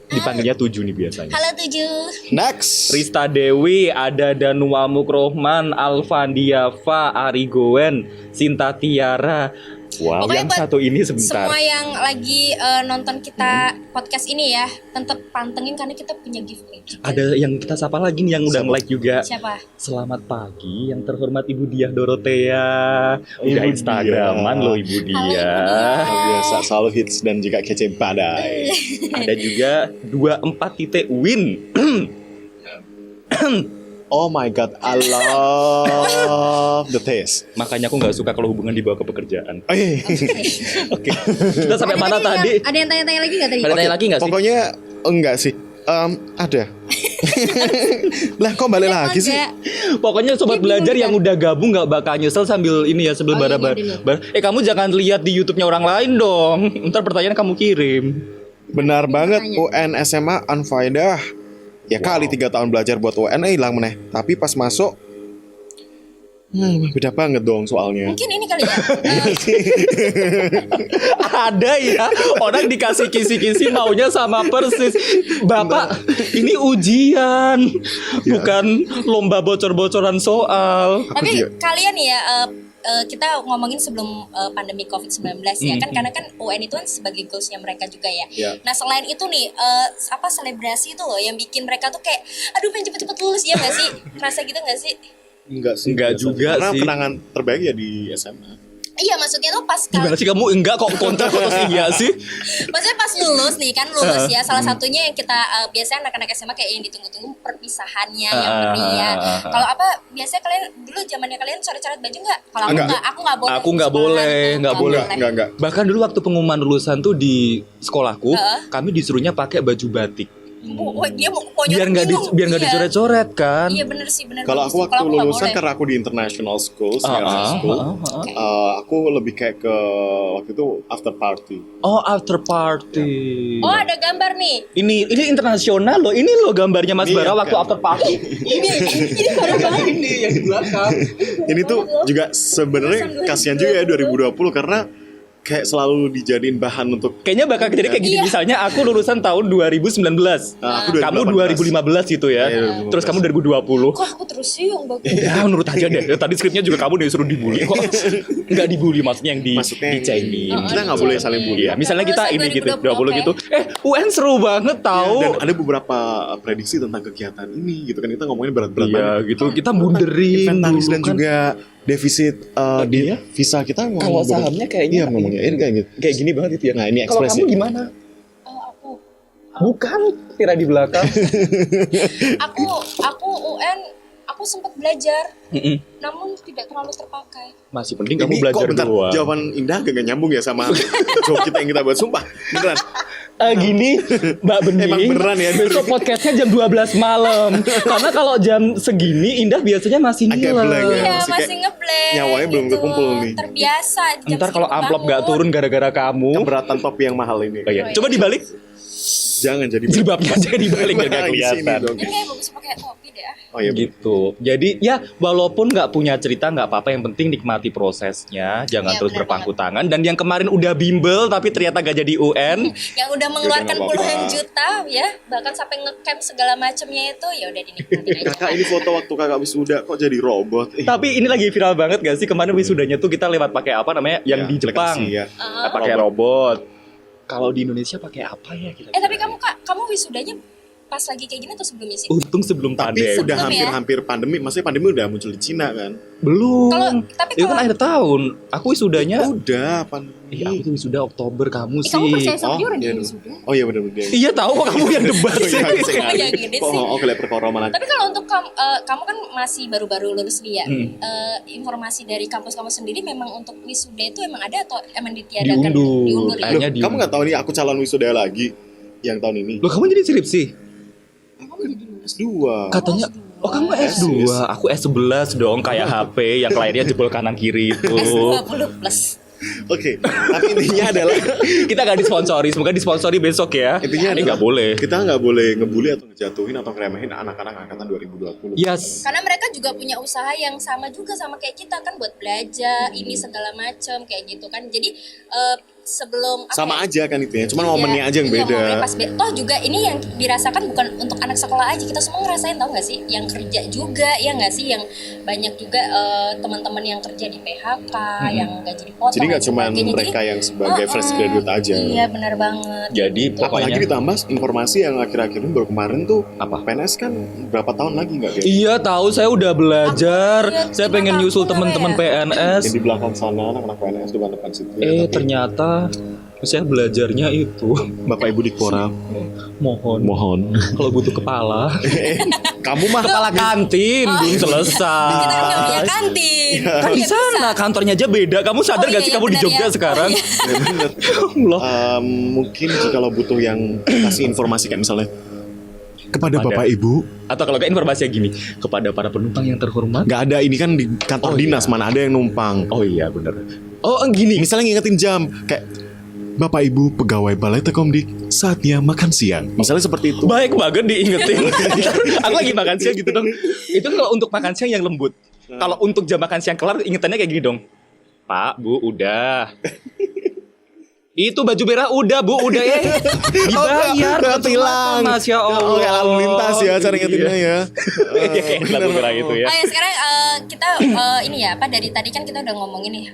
Dipanggilnya 7 nih biasanya. Halo 7. Next. Rista Dewi, ada Danua Mukrohman, Alvan Diava, Ari Gowen, Sinta Tiara. Wow, Pokoknya yang buat satu ini sebentar. Semua yang lagi nonton kita podcast ini ya, tetap pantengin karena kita punya giveaway. Ada yang kita sapa lagi nih yang udah Siapa? nge-like juga. Siapa? Selamat pagi yang terhormat Ibu Diah Dorotea. Udah Ibu Instagraman Diah. loh Ibu Halo, Diah. Ibu Diah. Biasa selalu hits dan juga kece badai. Ada juga 24.win. Oh my god, I love the taste. Makanya aku nggak suka kalau hubungan dibawa ke pekerjaan. Oke. Kita sampai mana tadi? Ada yang tanya-tanya lagi nggak tadi? Ada tanya lagi nggak sih? Pokoknya enggak sih. Ada. Lah kok balik lagi sih? Pokoknya sobat Dia bingung belajar kan? yang udah gabung nggak bakal nyesel sambil ini ya sambil Oh, iya, bara-bara. iya, Kamu jangan lihat di YouTube-nya orang lain dong. Ntar pertanyaan kamu kirim. Benar banget, Tanya. UN SMA unfaedah. Ya kali 3 tahun belajar buat UN hilang meneh. Tapi pas masuk beda banget dong soalnya. Mungkin ini kali ya. Ada ya orang dikasih kisi-kisi maunya sama persis. Bapak, ini ujian, bukan lomba bocor-bocoran soal. Tapi juga. kalian ya kita ngomongin sebelum pandemi COVID-19 ya kan karena kan UN itu kan sebagai goalsnya mereka juga ya. Ya. Nah selain itu nih apa selebrasi itu loh yang bikin mereka tuh kayak aduh pengen cepet-cepet lulus ya nggak sih? Kerasa gitu nggak sih? Enggak sih. Enggak biasa. juga Karena sih. kenangan terbaik ya di SMA. Iya maksudnya tuh pas Gimana sih kamu enggak kok kontra kok terus iya sih? maksudnya pas lulus nih kan lulus ya salah satunya yang kita biasanya anak-anak SMA kayak yang ditunggu-tunggu perpisahannya yang meriah. Kalau apa biasanya kalian dulu zamannya kalian coret-coret baju nggak? Kalau aku Enggak. nggak, aku nggak boleh. Aku nggak boleh, nggak boleh. Enggak. Bahkan dulu waktu pengumuman lulusan tuh di sekolahku, kami disuruhnya pakai baju batik. Oh, dia mau Biar nggak Iya. dicoret-coret kan? Iya bener sih bener. Kalau aku bagus. waktu nggak lulusan boleh. karena aku di international school, senior school, aku lebih kayak ke waktu itu after party. Oh, after party. Oh ada gambar nih. Ini internasional loh. Ini loh gambarnya Mas Iya, Bara waktu kan? after party. ini parah banget ini yang di belakang. Ini tuh juga sebenarnya kasihan juga ya 2020 karena kayak selalu dijadiin bahan untuk Kayaknya bakal jadi kayak gini. Iya. Misalnya aku lulusan tahun 2019. aku Kamu 2015 gitu ya. Iya, 2015. Terus kamu 2020. Kok aku terus sih yang bagus. Ya menurut aja deh. Tadi skripnya juga kamu disuruh dibully kok. Enggak dibully maksudnya yang Maksudnya dicengin. kita nggak boleh saling bully. Iya, misalnya kita Lulusan ini gitu 2020, 20 gitu. UN seru banget tahu. Dan ada beberapa prediksi tentang kegiatan ini gitu kan kita ngomongin berat-berat Iya banget. gitu. Kita munderin Inventaris dulu dan kan. juga defisit di iya? visa kita ngomong Kalau beberapa- sahamnya kayaknya iya ngomongnya ini kayak gitu. kayak gini banget itu ya. Nah, ini Kalau ekspresi. kamu gimana? Aku Bukan tirai di belakang. aku UN aku sempat belajar Mm-mm. namun tidak terlalu terpakai. Masih penting kamu Ini belajar kok bentar, doang. jawaban Indah gak nyambung ya sama jawab kita yang kita buat sumpah. Beneran. Gini Mbak Bening, Emang beneran ya? besok podcastnya jam 12 malam. Karena kalau jam segini Indah biasanya masih Agak ngiler. blank ya. Iya masih masih kayak ngeblank. nyawanya belum gitu. kekumpul nih. Terbiasa. jam Ntar kalau segitu amplop gak bangun. turun gara-gara kamu. Keberatan topi yang mahal ini. Oh, iya. Coba dibalik. Jangan jadi Jilbabnya aja dibalik biar gak Di sini kelihatan. dong. Ini kayak bagus pakai topi deh. Oh iya. Gitu. Jadi ya walaupun nggak punya cerita nggak apa-apa, yang penting nikmati prosesnya, jangan Iya, terus benar berpangku tangan. Dan yang kemarin udah bimbel tapi ternyata gak jadi UN, Yang udah mengeluarkan nggak apa-apa. puluhan juta ya, bahkan sampai ngecamp segala macamnya itu ya udah dinikmatin aja. Kakak ini foto waktu kakak wisuda kok jadi robot. tapi ini lagi viral banget gak sih kemarin wisudanya tuh kita lewat pakai apa namanya yang Ya, di Jepang. aplikasi ya. Pakai robot. Kalau di Indonesia pakai apa ya kira-kira? Tapi kamu wisudanya pas lagi kayak gini atau sebelumnya sih? Untung sebelum Tapi pandemi. udah Sebelum ya? hampir-hampir pandemi, maksudnya pandemi udah muncul di Cina kan? Belum. Tapi Itu kan kalau- akhir tahun. Aku wisudanya. Udah pandemi. Aku tuh wisuda Oktober, kamu sih. kamu percaya sama dia orang iya di dong. wisuda? Oh iya benar-benar. Iya tahu kok kamu yang debat Oh, sih. iya, bisa Oh, nggak? yang gini sih. Oh, oke, perkara mana? Tapi kalau untuk kamu kan masih baru-baru lulus nih ya. Hmm. Informasi dari kampus kamu sendiri memang untuk wisuda itu emang ada atau emang ditiadakan? Diundur. Diundur ya? Kayaknya Loh, kamu nggak tahu nih aku calon wisuda lagi yang tahun ini. Loh, kamu jadi skripsi? S2. Katanya oh kamu S2, aku S11 dong kayak HP yang layarnya jebol kanan kiri itu. S20 plus. Oke, tapi intinya adalah Kita gak disponsori, semoga disponsori besok ya. intinya ini adalah nggak boleh. Kita nggak boleh ngebully atau ngejatuhin atau ngeremehin anak-anak angkatan 2020. Yes. Karena mereka juga punya usaha yang sama juga sama kayak kita kan buat belajar ini segala macam kayak gitu kan. Jadi sebelum Sama ya? aja kan itu ya, cuman momennya aja yang Iya, beda. momennya pas toh juga ini yang dirasakan bukan untuk anak sekolah aja, kita semua ngerasain, tau gak sih, yang kerja juga ya nggak sih, yang banyak juga teman-teman yang kerja di PHK, yang gaji dipotong. Jadi nggak dan cuma sebagainya. mereka yang sebagai fresh graduate aja. Iya benar banget. Jadi Gitu. Apalagi pokoknya ditambah informasi yang akhir-akhir ini baru kemarin tuh apa? PNS kan berapa tahun lagi nggak kayak Iya tahu saya udah belajar. Aku lihat Saya 5 pengen nyusul tahun teman-teman ya. yang PNS. di belakang sana anak-anak PNS depan situ. ya, tapi Ternyata saya belajarnya itu Bapak Ibu di Quora mohon kalau butuh kepala kamu mah kepala kantin belum selesai. Kita kan nggak punya kantin. Kan di nggak sana bisa. kantornya aja beda. Kamu sadar Oh, gak iya, sih iya, kamu di benar Jogja ya. sekarang? Oh, iya. ya bener. Loh. Mungkin kalau butuh yang kasih informasi kayak misalnya kepada Kepada- Bapak Ibu Atau kalau kayak informasinya gini, kepada para penumpang yang terhormat. nggak ada, ini kan di kantor Oh, dinas iya. mana ada yang numpang. Oh iya bener. Oh gini. Misalnya ngingetin jam kayak Bapak Ibu pegawai Balai Tekomdik saatnya makan siang. Misalnya seperti itu. Baik banget diingetin. Aku lagi makan siang gitu dong. Itu kalau untuk makan siang yang lembut. Kalau untuk jam makan siang kelar, ingetannya kayak gini dong. Pak, Bu, udah. Itu baju merah udah, Bu, udah ya. Dibayar. udah bukan tilang. cuma Masya Allah. Oh, kayak lalu lintas ya cara ngingetinnya ya. Iya, kayak lampu merah itu ya. Oh ya sekarang kita ini ya apa dari tadi kan kita udah ngomongin nih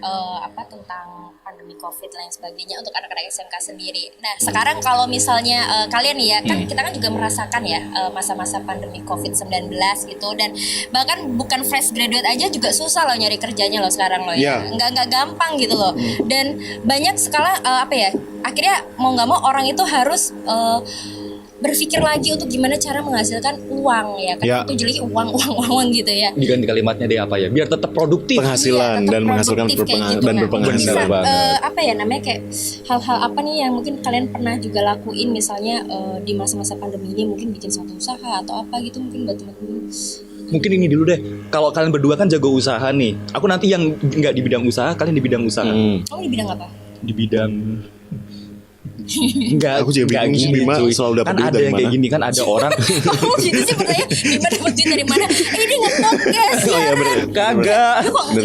apa tentang pandemi COVID lain sebagainya untuk anak-anak SMK sendiri. Nah sekarang kalau misalnya kalian nih ya kan kita kan juga merasakan ya masa-masa pandemi COVID-19 gitu, dan bahkan bukan fresh graduate aja juga susah loh nyari kerjanya loh sekarang loh ya. Iya. Nggak gampang gitu loh. Dan banyak skala apa ya akhirnya mau nggak mau orang itu harus berpikir lagi untuk gimana cara menghasilkan uang ya kan, Ya. itu jadi uang gitu ya. Diganti kalimatnya deh apa ya? Biar tetap produktif. Penghasilan Iya, tetap dan menghasilkan produktif kayak gitu. dan Nah, berpenghasilan. bisa, banget. apa ya namanya kayak hal-hal apa nih yang mungkin kalian pernah juga lakuin misalnya di masa-masa pandemi ini, mungkin bikin suatu usaha atau apa gitu mungkin buat teman-teman. Mungkin ini dulu deh. Kalau kalian berdua kan jago usaha nih. Aku nanti yang nggak di bidang usaha, kalian di bidang usaha. Kamu di bidang apa? Di bidang Enggak, Aku juga enggak bingung, gini, Bima cuy. selalu dapat Kan duit ada dari yang kayak mana? gini kan ada orang Kamu gitu sih bertanya gimana dapat duit dari mana? Ini nge-podcast Oh ya. iya bener. kagak Bener.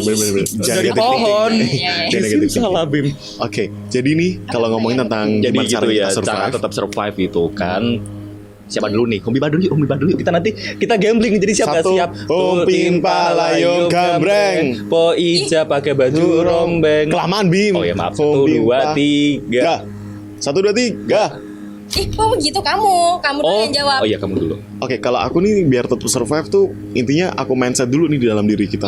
Jangan dari negatif pohon. thinking. Iya, iya. Jangan negatif thinking. Salah Bim. Oke, jadi nih kalau ngomongin tentang Jadi gimana gitu cara ya, kita cara survive. tetap survive itu kan. Siapa dulu nih? Hombi dulu yuk. Kita nanti kita gambling nih. Jadi siap nggak Satu, siap? Hompin Palayo Gambreng. Po Ica pakai baju rombeng. Kelamaan Bim. Oh ya maaf. Hompin 1, 2, 3. 1, 2, 3. Kok begitu kamu dulu yang jawab. Oh iya kamu dulu. Oke, kalau aku nih biar tetap survive tuh intinya aku mindset dulu nih di dalam diri kita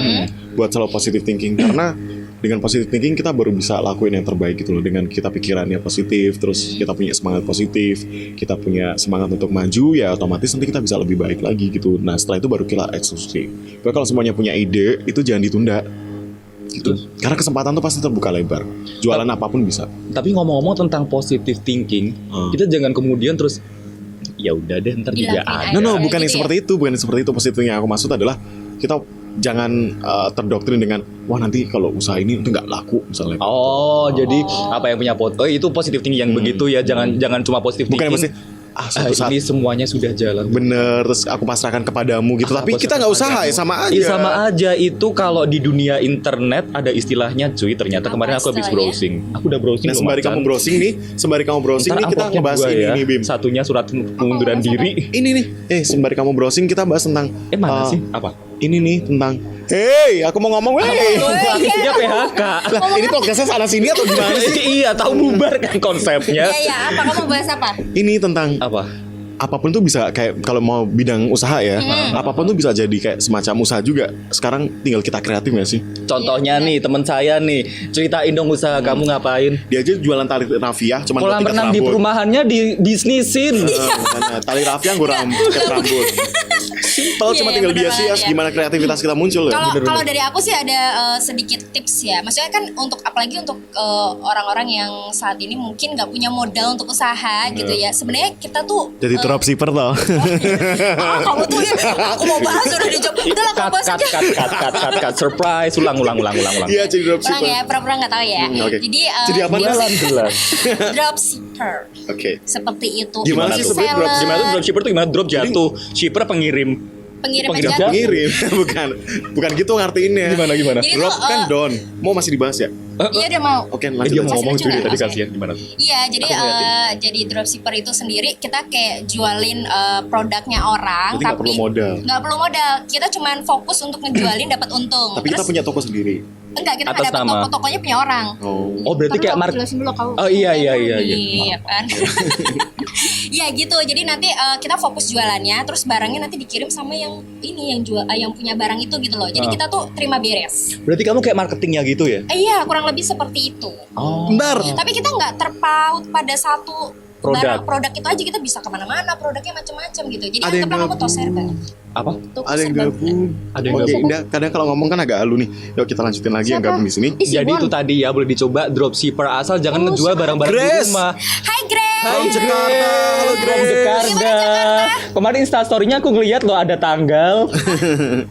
buat selalu positive thinking, karena dengan positive thinking kita baru bisa lakuin yang terbaik gitu loh. Dengan kita pikirannya positif, terus kita punya semangat positif, kita punya semangat untuk maju, ya otomatis nanti kita bisa lebih baik lagi gitu. Nah setelah itu baru kita eksekusi. Tapi kalau semuanya punya ide itu jangan ditunda gitu. Karena kesempatan tuh pasti terbuka lebar. Jualan apapun bisa. Tapi ngomong-ngomong tentang positive thinking, kita jangan kemudian terus ya udah deh ntar juga Dilakuin ada. No, Kayak bukan gitu seperti itu, bukan seperti itu. Positifnya yang aku maksud adalah kita jangan terdoktrin dengan wah nanti kalau usaha ini itu nggak laku misalnya. Oh, jadi apa yang punya itu positive thinking yang begitu ya. Jangan cuma positive Bukan yang thinking. mesti suatu saat Ini semuanya sudah jalan. bener terus aku pasrahkan kepadamu gitu. Tapi Aku kita nggak usaha padamu. ya sama aja. Iya sama aja itu kalau di dunia internet ada istilahnya cuy. Ternyata Apa kemarin aku habis istilahnya? browsing. Aku udah browsing. Nah loh, sembari Macan. kamu browsing nih, Ntar kita amplopnya ngebahas dua ini ya. nih Bim. Satunya surat pengunduran diri. Ini nih, sembari kamu browsing kita bahas tentang Mana sih? Apa? ini nih tentang hey, aku mau ngomong Artinya PHK. Lah, ini podcastnya sana sini atau gimana sih? Iya, tahu bubar kan konsepnya. Iya, apa kamu bahas apa? Ini tentang Apa? apapun tuh bisa kayak kalau mau bidang usaha ya, apapun tuh bisa jadi kayak semacam usaha juga. Sekarang tinggal kita kreatif gak sih? Contohnya nih teman saya nih, ceritain dong usaha kamu ngapain? Dia aja jualan tali rafia, cuman Kolam buat ikat renang di rambut. perumahannya di bisnisin. Makanya, tali rafia gue ikat rambut. Simple, cuma Iya, tinggal bener dia sih ya, banget ya. gimana kreativitas kita muncul ya. Kalau dari aku sih ada sedikit tips ya. Maksudnya kan untuk apalagi untuk orang-orang yang saat ini mungkin nggak punya modal untuk usaha gitu ya. Sebenarnya kita tuh Jadi dropshipper tau. kamu tuh ya, aku mau bahas udah dijawab. Udah lah, kamu bahas aja. Cut, surprise, ulang. Iya, jadi Ulang dropshipper. ya, pura-pura nggak tahu ya. Oke. Jadi Jadi apa, Nas? dropshipper Oke. seperti itu. Gimana sih sebenarnya drop? Gimana tuh dropshipper tuh gimana? Drop jatuh, shipper pengirim. Pengirim Pengirim jatuh. Ngirim, bukan gitu ngartiinnya. Gimana? Jadi Drop tuh, kan down. Mau masih dibahas ya? Iya udah mau. Oke, Dia lanjut. mau ngomong Masih juga lucu tadi nggak? kasihan gimana tuh? Iya, jadi Aku ngeliatin. jadi dropshipper itu sendiri kita kayak jualin produknya orang, Berarti nggak perlu modal. Nggak perlu modal. Kita cuman fokus untuk ngejualin dapat untung. Tapi kita punya toko sendiri. enggak, kita atas nggak dapat nama. tokonya punya orang. Oh, berarti Tapi kayak kamu mark. jelasin dulu kau. Oh, iya. Iya kan. Iya gitu. Jadi nanti kita fokus jualannya, terus barangnya nanti dikirim sama yang ini yang jual yang punya barang itu gitu loh. Jadi kita tuh terima beres. Berarti kamu kayak marketingnya gitu ya? Iya, kurang lebih seperti itu. Oh. Bentar. Tapi kita nggak terpaut pada satu Produk. produk itu aja, kita bisa kemana-mana, produknya macam-macam gitu. Jadi Ada yang anggaplah kamu gabung. toser banget. Apa? Tuh, Ada yang toser banget. gabung. Ada yang Oke, gabung. Indah, kadang kalau ngomong kan agak halu nih. Yuk kita lanjutin lagi yang gabung di sini. Ih, si Jadi Won. itu tadi ya boleh dicoba dropshipper asal jangan ngejual barang-barang di Grace. rumah. Hai Grace. From Jakarta. Halo, From Grace. Jakarta. Kemarin Instastory-nya aku ngeliat loh ada tanggal.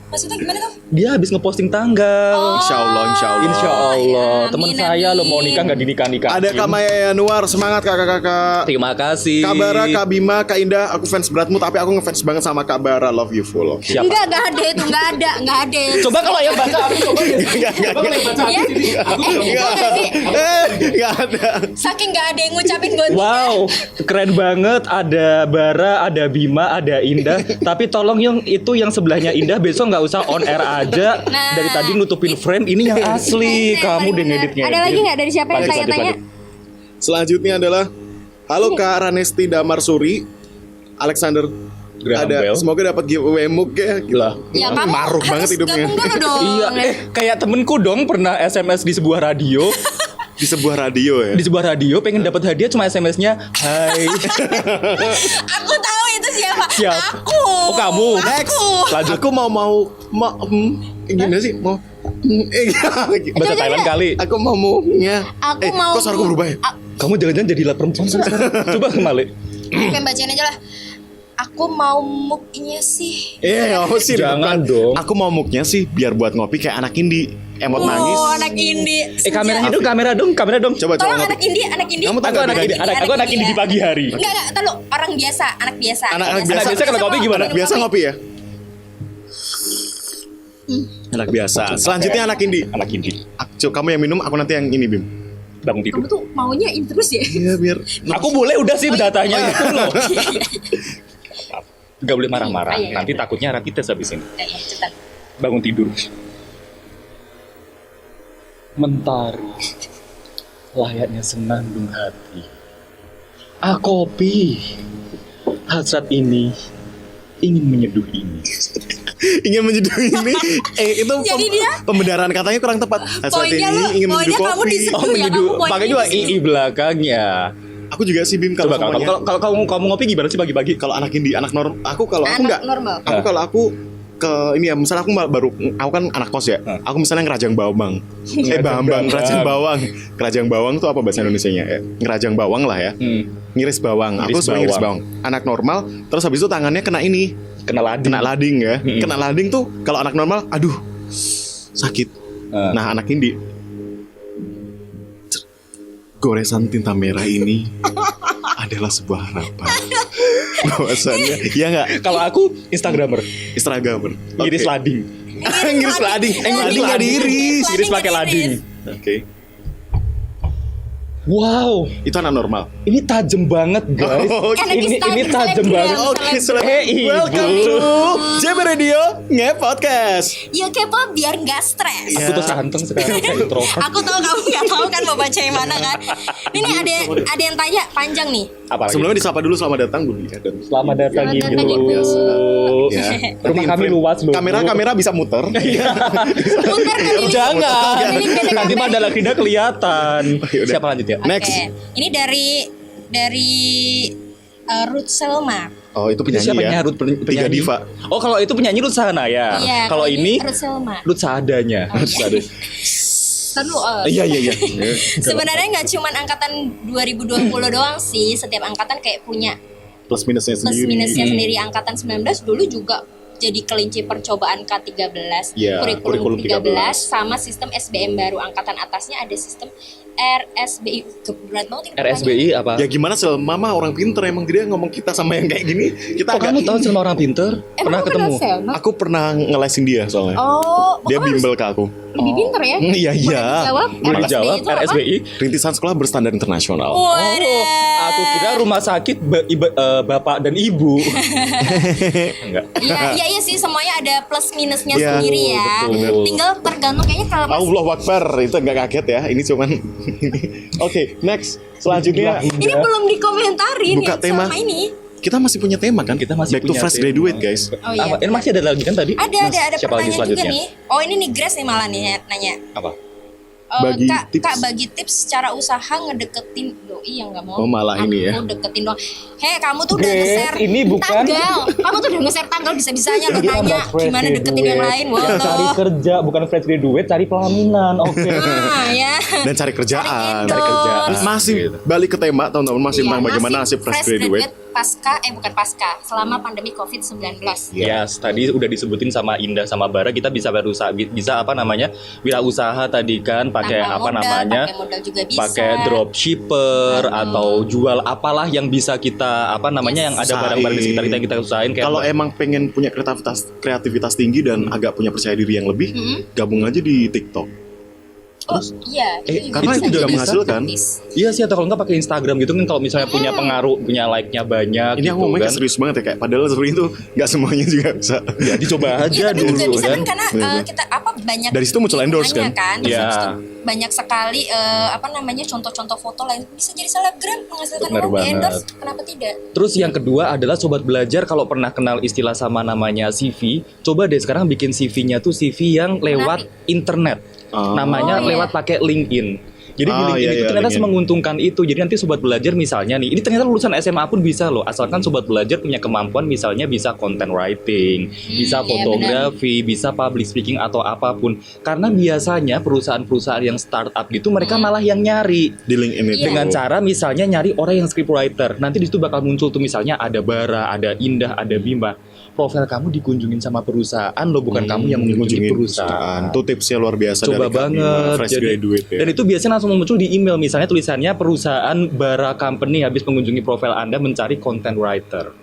Maksudnya gimana tuh? Dia habis ngeposting tanggal. Insya Allah, insya Allah. Insya Allah. Amin, Teman saya lo mau amin. nikah nggak dinikah-nikah. Ada Kak Maya Yanuar, semangat kakak-kakak. Terima kasih. Kak Bara, Kak Bima, Kak Indah, aku fans beratmu tapi aku ngefans banget sama Kak Bara, love you full. Oke. Siapa? Enggak ada itu, enggak ada. Coba kalau yang baca aku coba deh. Coba kalau yang baca Iya. aku sini. Enggak sih. Nggak ada. Saking enggak ada yang ngucapin buat dia. Wow, keren banget. Ada Bara, ada Bima, ada Indah. Tapi tolong yang itu yang sebelahnya Indah besok nggak usah on air aja. Nah. Dari tadi nutupin frame ini yang asli. Kamu deh ngeditnya. Ada lagi nggak dari siapa yang Lanjut, tanya-tanya? lanjut. Selanjutnya adalah halo Kak Ranesti Damarsuri, Alexander. Graham Ada, Bell. semoga dapat giveaway mug ya. Lah. Ya kamu Maruk harus banget hidupnya. gabung dulu dong. Iya, kayak temenku dong pernah SMS di sebuah radio. Di sebuah radio ya. Di sebuah radio pengen dapat hadiah cuma SMS-nya hai. Aku tahu itu siapa. Siapa? Aku. Oh, kamu. Next. Aku. Lanjut. Aku gimana sih? Bahasa Thailand kali. Aku maunya. Aku mau. Kok suaraku berubah ya? Kamu jangan-jangan jadi perempuan sekarang. Coba kembali. Pengen bacain aja lah. Aku mau muknya sih. Sih. Jangan depan. dong. Aku mau muknya sih biar buat ngopi kayak anak indie. Emot nangis. Oh, anak indie. Kameranya dong, kamera dong. Coba Tolong ngopi. anak indie. Kamu Aku anak ini, aku anak ini di pagi hari. Enggak, tahu orang biasa, anak biasa. Anak biasa. Anak biasa kalau kopi gimana? Anak biasa ngopi ya? Anak biasa. Selanjutnya anak indie. Anak ini Kamu yang minum, aku nanti yang ini Bim. bangun tidur. Kamu tuh maunya ini terus ya? Iya biar. Aku boleh udah sih datanya itu loh. Gak boleh marah-marah. Oh, iya, iya. Nanti takutnya rapid test habis ini. Ya, cepetan. Bangun tidur. Mentari. Layaknya senandung hati. Kopi. Hasrat ini ingin menyeduh ini. Ingin menyeduh ini. Itu Jadi dia- pembenaran katanya kurang tepat. Hasrat Poinnya ini lu- ingin poinnya menyeduh kamu kopi. diseduh. Oh Ya, menyeduh. kamu poinnya Pakai juga di situ. i belakangnya. Aku juga sih Bim kalau Coba kalau semuanya. kamu ngopi gimana sih pagi-pagi? Kalau anak indie, anak normal. Aku kalau aku Anak enggak. normal. Aku kalau aku ke ini ya, misalnya aku aku kan anak kos ya. Aku misalnya ngerajang bawang. Bawang. Ngerajang bawang. Ngerajang bawang tuh apa bahasa Indonesianya ya? Ngerajang bawang lah ya. Ngiris bawang. Aku Ngiris suka ngiris bawang. bawang. Anak normal, terus habis itu tangannya kena ini, Kena lading. kena lading ya. Kena lading tuh kalau anak normal, aduh sakit. Nah anak indie, goresan tinta merah ini adalah sebuah harapan. Bahwasannya, ya nggak? Kalau aku Instagramer, Instagramer. ngiris lading. Ngiris lading. Lading nggak diiris. Ngiris pakai lading. Oke. Wow, Itu anak normal. ini tajam banget guys. Oh, Kan lagi ini tajam selebgram, banget. Oke, selebgram. Ibu. welcome to JB Radio Nge-Podcast. Yuk kepo biar nggak stres. Iya. Aku tuh santeng sekarang kayak introvert. Aku tahu kamu nggak tahu kan mau baca yang mana kan. Ini ada yang tanya panjang nih. Apalagi? Sebelumnya disapa dulu selamat datang Budi ya, dan Selamat datang Selamat Ibu. datang, Ibu. ya. Rumah kami luas loh. Kamera bisa muter. Muter kali ini. Jangan. Ini beda Nanti kamera. pada lagi kelihatan. Yaudah. Siapa lanjut ya? Oke. Next. Ini dari Ruth Selma. Oh, itu penyanyi Siapa ya. nyarut Tiga diva. Oh, kalau itu penyanyi Ruth Sahanaya. Iya. Kalau ini Ruth Selma. Ruth seadanya. Oh, iya. Iya. Sebenarnya nggak cuma angkatan 2020 doang sih. Setiap angkatan kayak punya Plus minusnya plus sendiri. minusnya sendiri. Angkatan 19 dulu juga jadi kelinci percobaan K13, Iya, kurikulum kurikulum 13 sama sistem SBM baru. Angkatan atasnya ada sistem RSBI. Berat banget ini RSBI apa? Ya gimana Selma mah orang pinter, emang dia ngomong kita sama yang kayak gini. Kita Kok kamu tahu sama orang pinter? Pernah ketemu? Aku pernah ngelesin dia soalnya. Oh, Dia bimbel ke aku. lebih pinter ya. Iya. Jawab. Boleh dijawab itu apa? RSBI? Rintisan sekolah berstandar internasional. Waduh. Oh, aku kira rumah sakit bapak dan ibu. Enggak. Iya sih, semuanya ada plus minusnya Iya, sendiri ya. betul. Tinggal tergantung kayaknya kalau pas Allahu Akbar, itu nggak kaget ya. Ini cuman Oke, next. Selanjutnya ini belum dikomentarin Buka ya tema. selama ini. kita masih punya tema kan? Kita masih Back to punya fresh tema. graduate, guys. Oh iya. Apa? Ini masih ada lagi kan tadi? Ada Mas, siapa lagi pertanyaan juga selanjutnya? nih. Oh, ini nih Grace nih malah nih nanya. Apa? Bagi Kak, tips. Kak bagi tips cara usaha ngedeketin doi yang nggak mau. Oh, malah ini ya. Aku deketin doang. Kamu tuh udah Grace, nge-share ini bukan- tanggal. Kamu tuh udah nge-share tanggal bisa-bisanya lo Kita nanya nggak fresh gimana deketin yang graduate. lain. Yang cari Waduh. kerja bukan fresh graduate, cari pelaminan. Oke. Nah, ya. Dan cari kerjaan. Cari kerjaan. Masih balik ke tema teman-teman, masih Iya, tentang bagaimana masih nasib fresh graduate. bukan pasca, selama pandemi COVID-19. Iya. Yes, tadi udah disebutin sama Indah sama Bara, kita bisa berusaha, bisa apa namanya, wirausaha tadi kan, pakai Tambah apa modal, namanya, pakai modal juga bisa. pakai dropshipper atau jual apalah yang bisa kita apa namanya, yang ada Usahain. barang-barang di sekitar kita yang kita usahain kayak Kalau emang pengen punya kreativitas tinggi dan agak punya percaya diri yang lebih, gabung aja di TikTok. Oh iya, karena itu juga menghasilkan. iya sih, atau kalau nggak pakai Instagram gitu kan, kalau misalnya punya pengaruh, punya like-nya banyak Ini gitu aku ngomongnya kan. serius banget ya, kayak padahal sebenarnya itu nggak semuanya juga bisa. Ya dicoba aja Iya, tapi dulu juga bisa kan. kan karena Bener-bener. kita banyak Dari situ muncul endorse hubungannya kan? Terus Iya. habis itu banyak sekali contoh-contoh foto lain bisa jadi selebgram menghasilkan Bener uang di banget. endorse, kenapa tidak? Terus yang kedua adalah sobat belajar, kalau pernah kenal istilah sama namanya CV, coba deh sekarang bikin CV-nya tuh CV yang lewat internet. Oh. Namanya Oh, iya. lewat pakai LinkedIn. Jadi di Oh, LinkedIn iya, itu iya, ternyata LinkedIn. menguntungkan itu. Jadi nanti sobat belajar misalnya nih, ini ternyata lulusan SMA pun bisa loh. Asalkan sobat belajar punya kemampuan, misalnya bisa content writing, bisa iya, fotografi, bisa public speaking atau apapun. Karena biasanya perusahaan-perusahaan yang startup gitu mereka malah yang nyari. Di LinkedIn itu. Iya. Dengan cara misalnya nyari orang yang scriptwriter. Nanti di situ bakal muncul tuh misalnya ada Bara, ada Indah, ada Bima. Profil kamu dikunjungin sama perusahaan loh, bukan kamu yang mengunjungi perusahaan. Itu tipsnya luar biasa Coba dari kami, banget. fresh graduate ya. Dan itu biasanya langsung muncul di email. Misalnya tulisannya perusahaan Bara Company habis mengunjungi profil Anda mencari content writer.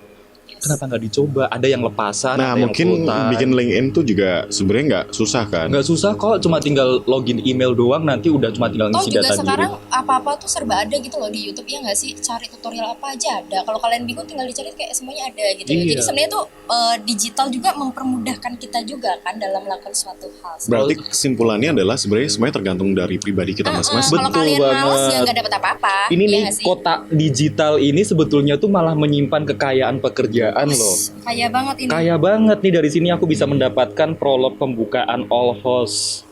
Kenapa nggak dicoba? Ada yang lepasan, Nah, ada yang mungkin full time. bikin LinkedIn tuh juga sebenarnya nggak susah kan? Nggak susah kok, cuma tinggal login email doang, nanti udah cuma tinggal Toh ngisi juga data sekarang diri. apa-apa tuh serba ada gitu loh di YouTube, ya nggak sih? Cari tutorial apa aja ada. Kalau kalian bingung tinggal dicari, kayak semuanya ada gitu. Iya. Jadi sebenarnya tuh digital juga mempermudahkan kita juga kan dalam melakukan suatu hal. Berarti kesimpulannya adalah semuanya tergantung dari pribadi kita masing-masing. Kalau Betul kalian males banget. ya nggak dapat apa-apa. Ini ya nih, nggak sih? kotak digital ini sebetulnya tuh malah menyimpan kekayaan pekerjaan loh. Kaya banget ini. Kaya banget nih, dari sini aku bisa mendapatkan prolog pembukaan all host.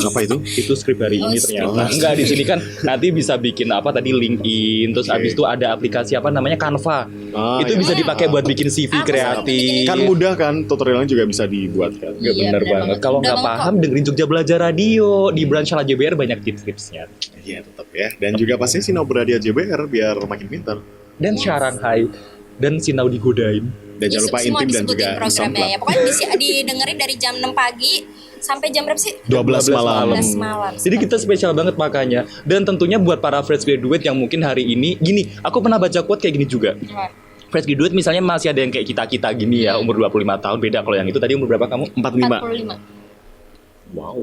Apa itu? Itu skrip hari ini skrip. ternyata. Enggak, di sini kan nanti bisa bikin apa tadi, LinkedIn, terus Oke. abis itu ada aplikasi apa namanya, Canva. Ah, Itu iya. bisa dipakai buat bikin CV Aku kreatif. Kan mudah kan, tutorialnya juga bisa dibuat kan. Nggak, Iya, bener bener banget. banget. Kalau Mudah nggak banget paham, dengerin Jogja Belajar Radio di branch JBR, banyak tips-tipsnya. Iya tetap ya. Dan juga pasti Sinau Beradia JBR biar makin pintar. Dan Shanghai dan Sinau digodain. Dan jangan lupa Semua Intim dan disebutin juga programnya Soundcloud. ya. Pokoknya bisa didengerin dari jam 6 pagi sampai jam berapa sih? 12 malam. 12 malam. Jadi kita spesial banget makanya. Dan tentunya buat para fresh graduate yang mungkin hari ini, gini, aku pernah baca quote kayak gini juga. Fresh graduate misalnya masih ada yang kayak kita-kita gini ya, umur 25 tahun. Beda kalau yang itu tadi umur berapa kamu? 45. 45. Wow,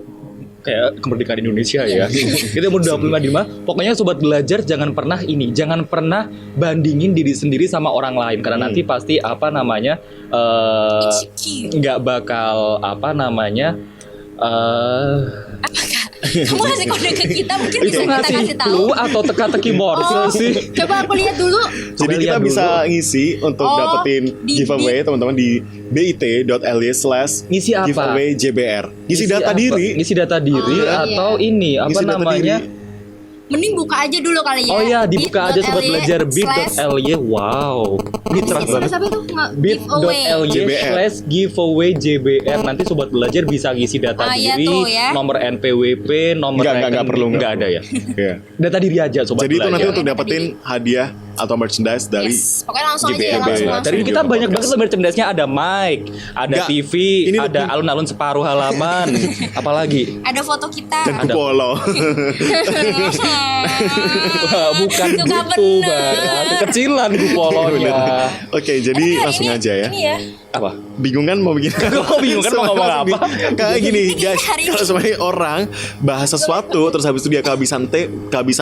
kayak kemerdekaan Indonesia ya. Kita umur 25, pokoknya sobat belajar jangan pernah bandingin diri sendiri sama orang lain karena nanti pasti Insecure. nggak bakal Kamu kasih kode ke kita, mungkin itu bisa kita ngasih kasih tahu. clue atau teka-teki morse sih? Coba aku lihat dulu. Jadi kita lihat bisa dulu. ngisi untuk dapetin di- giveaway teman-teman di Ngisi apa? bit.ly/giveaway JBR. Ngisi data apa? diri. Ngisi data diri atau ini Ngisi data diri. Mending buka aja dulu kali ya. Oh ya, dibuka aja sobat belajar bit.ly/. bit.ly. Wow. Ini cerah banget. Siapa itu? Giveaway. bit.ly/giveaway JBR. Nanti sobat belajar bisa ngisi data Iya diri, tuh ya. nomor NPWP, nomor Nggak rekening. perlu, Nggak ada ya. Iya. Data diri aja sobat Jadi itu belajar. nanti untuk Data dapetin hadiah atau merchandise dari Yes. Pokoknya langsung aja ya, JBR. langsung. Dari kita banyak banget loh merchandise-nya, ada mic, ada Nggak, TV, ini ada lebih- alun-alun separuh halaman, apalagi Ada foto kita. dan kupolo. Wah, bukan Suka gitu, bener. Bang. Kekecilan polonya. Oke, jadi langsung aja ya. Ini ya. Apa? Bingung kan mau bikin Kok bingung kan mau ngomong apa? Kayak gini guys, hari kalau ini. sebenarnya orang bahas sesuatu terus habis itu dia kehabisan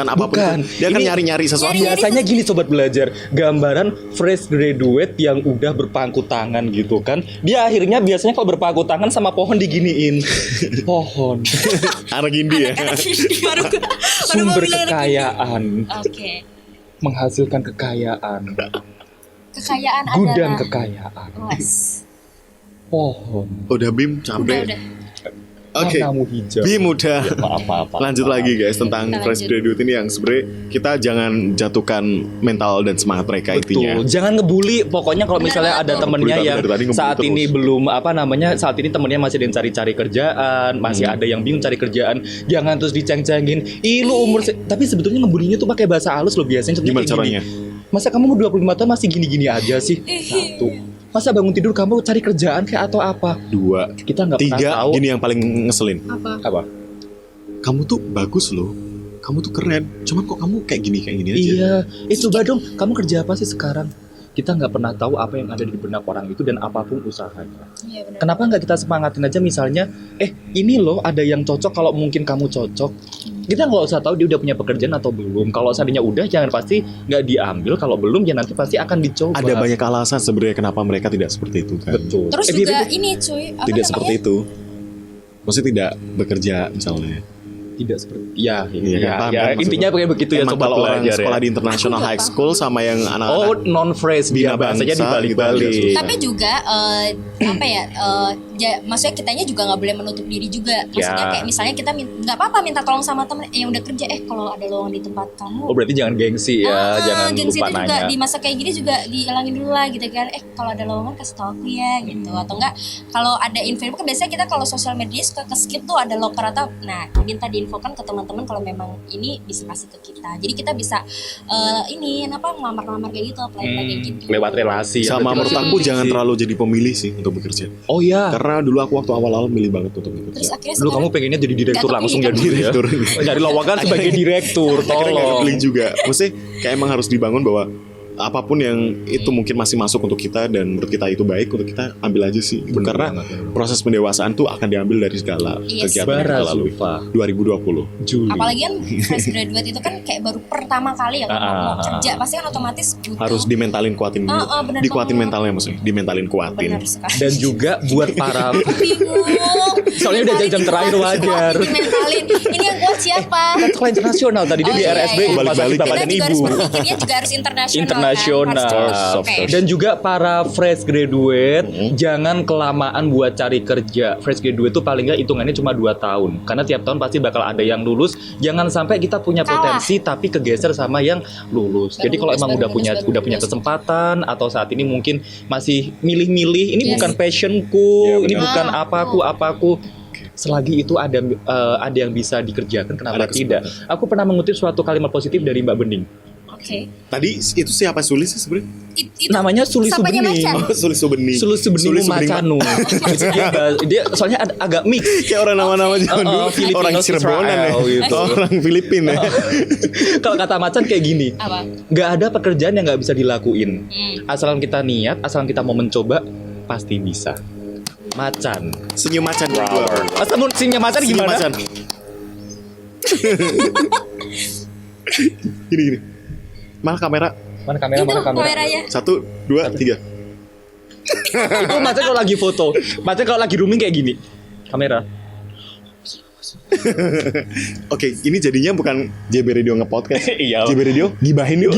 apapun Bukan. itu, dia akan Ini- nyari-nyari sesuatu. Biasanya gini sobat belajar, gambaran fresh graduate yang udah berpangku tangan gitu kan. Dia akhirnya biasanya kalau berpangku tangan sama pohon diginiin. Pohon. Anak indie ya. Anak ini baru mau Sumber bilang anak kekayaan, ini. Oke. menghasilkan kekayaan, Kekayaan gudang adalah kekayaan. luas. Pohon. Udah Bim capek. Udah. Oke. Warnamu hijau. Bim udah. Maaf. Lanjut lagi guys tentang Kita fresh lanjut. graduate ini yang sebenarnya kita jangan jatuhkan mental dan semangat mereka intinya. Betul. Jangan ngebully. Pokoknya kalau Benar misalnya banget. ada temennya Ngebully, yang dari tadi ngebully saat terus. ini belum saat ini temennya masih ada yang cari-cari kerjaan, masih ada yang bingung cari kerjaan, jangan terus diceng-cengin. Ih lu tapi sebetulnya ngebulinya tuh pakai bahasa halus loh biasanya. Contohnya Gimana kayak gini. caranya? Masa kamu mau 25 tahun masih gini-gini aja sih? Satu. Masa bangun tidur kamu cari kerjaan kayak atau apa? 2, Kita nggak pernah 3, tahu. gini yang paling ngeselin. Apa? Kamu tuh bagus loh. Kamu tuh keren. Cuman kok kamu kayak gini aja. Iya, coba dong, kamu kerja apa sih sekarang? Kita nggak pernah tahu apa yang ada di benak orang itu dan apapun usahanya. Iya benar. Kenapa nggak kita semangatin aja misalnya, ini loh ada yang cocok kalau mungkin kamu cocok. Kita nggak usah tahu dia udah punya pekerjaan atau belum. Kalau seandainya udah, jangan pasti nggak diambil. Kalau belum, ya nanti pasti akan dicoba. Ada banyak alasan sebenarnya kenapa mereka tidak seperti itu kan. Betul. Terus juga ini cuy, apa Tidak namanya? seperti itu. Maksudnya tidak bekerja misalnya. Tidak seperti ya, Iya, kan, paham kan intinya maksudnya. kayak begitu ya Emang sobat kalau orang belajar sekolah ya. di international high school sama yang Oh, anak-anak non fresh Bina dia bahasanya bangsa dibalik-balik. gitu, Tapi juga maksudnya kitanya juga nggak boleh menutup diri juga. Maksudnya Ya. kayak misalnya kita nggak apa-apa minta tolong sama temen yang udah kerja, kalau ada lowongan di tempat kamu. Oh, berarti jangan gengsi ya, jangan gengsi lupa itu juga nanya. di masa kayak gini juga dihilangin dulu lah gitu kan. Kalau ada lowongan kasih tau aku ya gitu. Atau enggak kalau ada info kan biasanya kita kalau sosial media suka ke skip tuh ada loker atau minta diinfokan ke teman-teman kalau memang ini bisa kasih ke kita. Jadi kita bisa ngelamar-lamar kayak gitu, apply kayak gitu. Lewat relasi. sama atau menurut relasi aku penting jangan sih. terlalu jadi pemilih sih untuk bekerja. Oh ya. Karena dulu aku waktu awal-awal milih banget untuk Terus bekerja. akhirnya Dulu kamu pengennya jadi direktur Nggak langsung kepilih jadi kan? direktur. Nyari lowongan sebagai direktur, Akhirnya nggak tolong. kepilih juga. Maksudnya kayak emang harus dibangun bahwa apapun yang itu mungkin masih masuk untuk kita dan menurut kita itu baik untuk kita ambil aja sih. Itu Bener karena banget. proses pendewasaan tuh akan diambil dari segala Yes. kegiatan yang Bara kita lalui. Zulfa, 2020. Juli. apalagi kan fresh graduate itu kan kayak baru pertama kali ya mau kerja, pasti kan otomatis butuh. Harus dimentalin kuatin dulu. bener Dikuatin banget. mentalnya maksudnya, dimentalin kuatin. Benar sekali. Dan juga buat para bingung. Soalnya udah jam terakhir, wajar. Dimentalin. Ini yang kuat siapa? kan sekolah internasional tadi dia Oh, di iya, RSB iya. Rumah Sakit Balik-balik Bapak ya. dan Kita juga Ibu. harus berpikirnya juga harus internasional. Internasional. Kan? Of Oke. course. Dan juga para fresh graduate jangan kelamaan buat cari kerja. Fresh graduate itu paling nggak hitungannya cuma 2 tahun. Karena tiap tahun pasti bakal ada yang lulus. Jangan sampai kita punya Kalah. potensi tapi kegeser sama yang lulus. Baru Jadi kalau lulus, emang baru udah lulus, punya baru lulus. kesempatan atau saat ini mungkin masih milih-milih, ini Yes. bukan passionku, Iya, ini benar. bukan apaku. Selagi itu ada yang bisa dikerjakan, kenapa Ada tidak? Aku pernah mengutip suatu kalimat positif dari Mbak Bening. Oke. Tadi itu siapa sulis sih sebenarnya? Itu Namanya Suli sapanya Subening. Macan. Oh, Sulis Subeni. Sulis Subening Macanu. dia soalnya agak mix. Kayak orang nama-nama zaman dulu, Filipino orang Cirebonan ya, Israel gitu. orang Filipina ya. Kalau kata Macan kayak gini, Apa? nggak ada pekerjaan yang nggak bisa dilakuin. Hmm. Asalkan kita niat, asalkan kita mau mencoba, pasti bisa. Macan. Senyum macan yang kedua. Masa mau senyum macan Senyum gimana? macan. Gini. Mana kamera? Mana kamera? Itu Mana kamera? kameranya. 1, 2, 3. Itu macan kalau lagi foto. Macan kalau lagi rooming kayak gini. Kamera. Oke, ini jadinya bukan JB Radio nge-podcast. Iya. JB Radio gibahin yuk.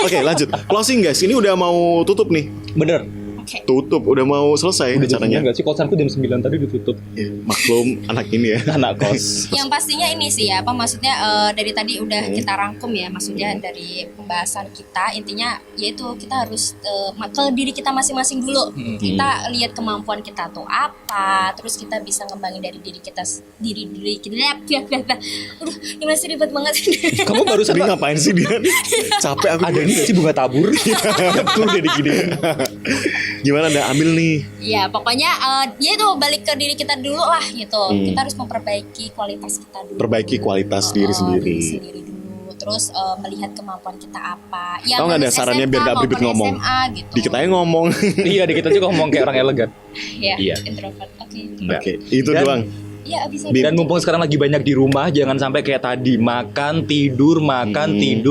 Oke, lanjut. Closing guys, ini udah mau tutup nih. Bener. Oke. Tutup, udah mau selesai Udah jam 9 rencananya. nggak sih? Kosanku jam 9 tadi ditutup. Maklum anak ini ya. Anak kos. Yang pastinya ini sih ya, apa maksudnya dari tadi udah kita rangkum ya, maksudnya dari pembahasan kita intinya yaitu kita harus ke diri kita masing-masing dulu. Kita lihat kemampuan kita tuh apa, terus kita bisa ngembangin dari diri kita diri kita. Aduh, ini masih ribet banget sih. Kamu baru Tadi ngapain sih dia? Capek aku. ada ini nggak sih bunga tabur? Tuh udah digini. Gimana anda ambil nih? Ya pokoknya ya itu balik ke diri kita dulu lah gitu. Kita harus memperbaiki kualitas kita dulu. Perbaiki kualitas diri sendiri. Diri sendiri dulu. Terus melihat kemampuan kita apa. Ya, Tahu nggak ada lulus sarannya biar SMK nggak beribet maupun ngomong? SMA gitu. Dikit aja ngomong. Iya, dikit aja ngomong kayak orang elegan. Ya, Iya. introvert. Oke. Oke, itu Dan- doang. Ya bisa. Dan mumpung sekarang lagi banyak di rumah, jangan sampai kayak tadi makan, tidur,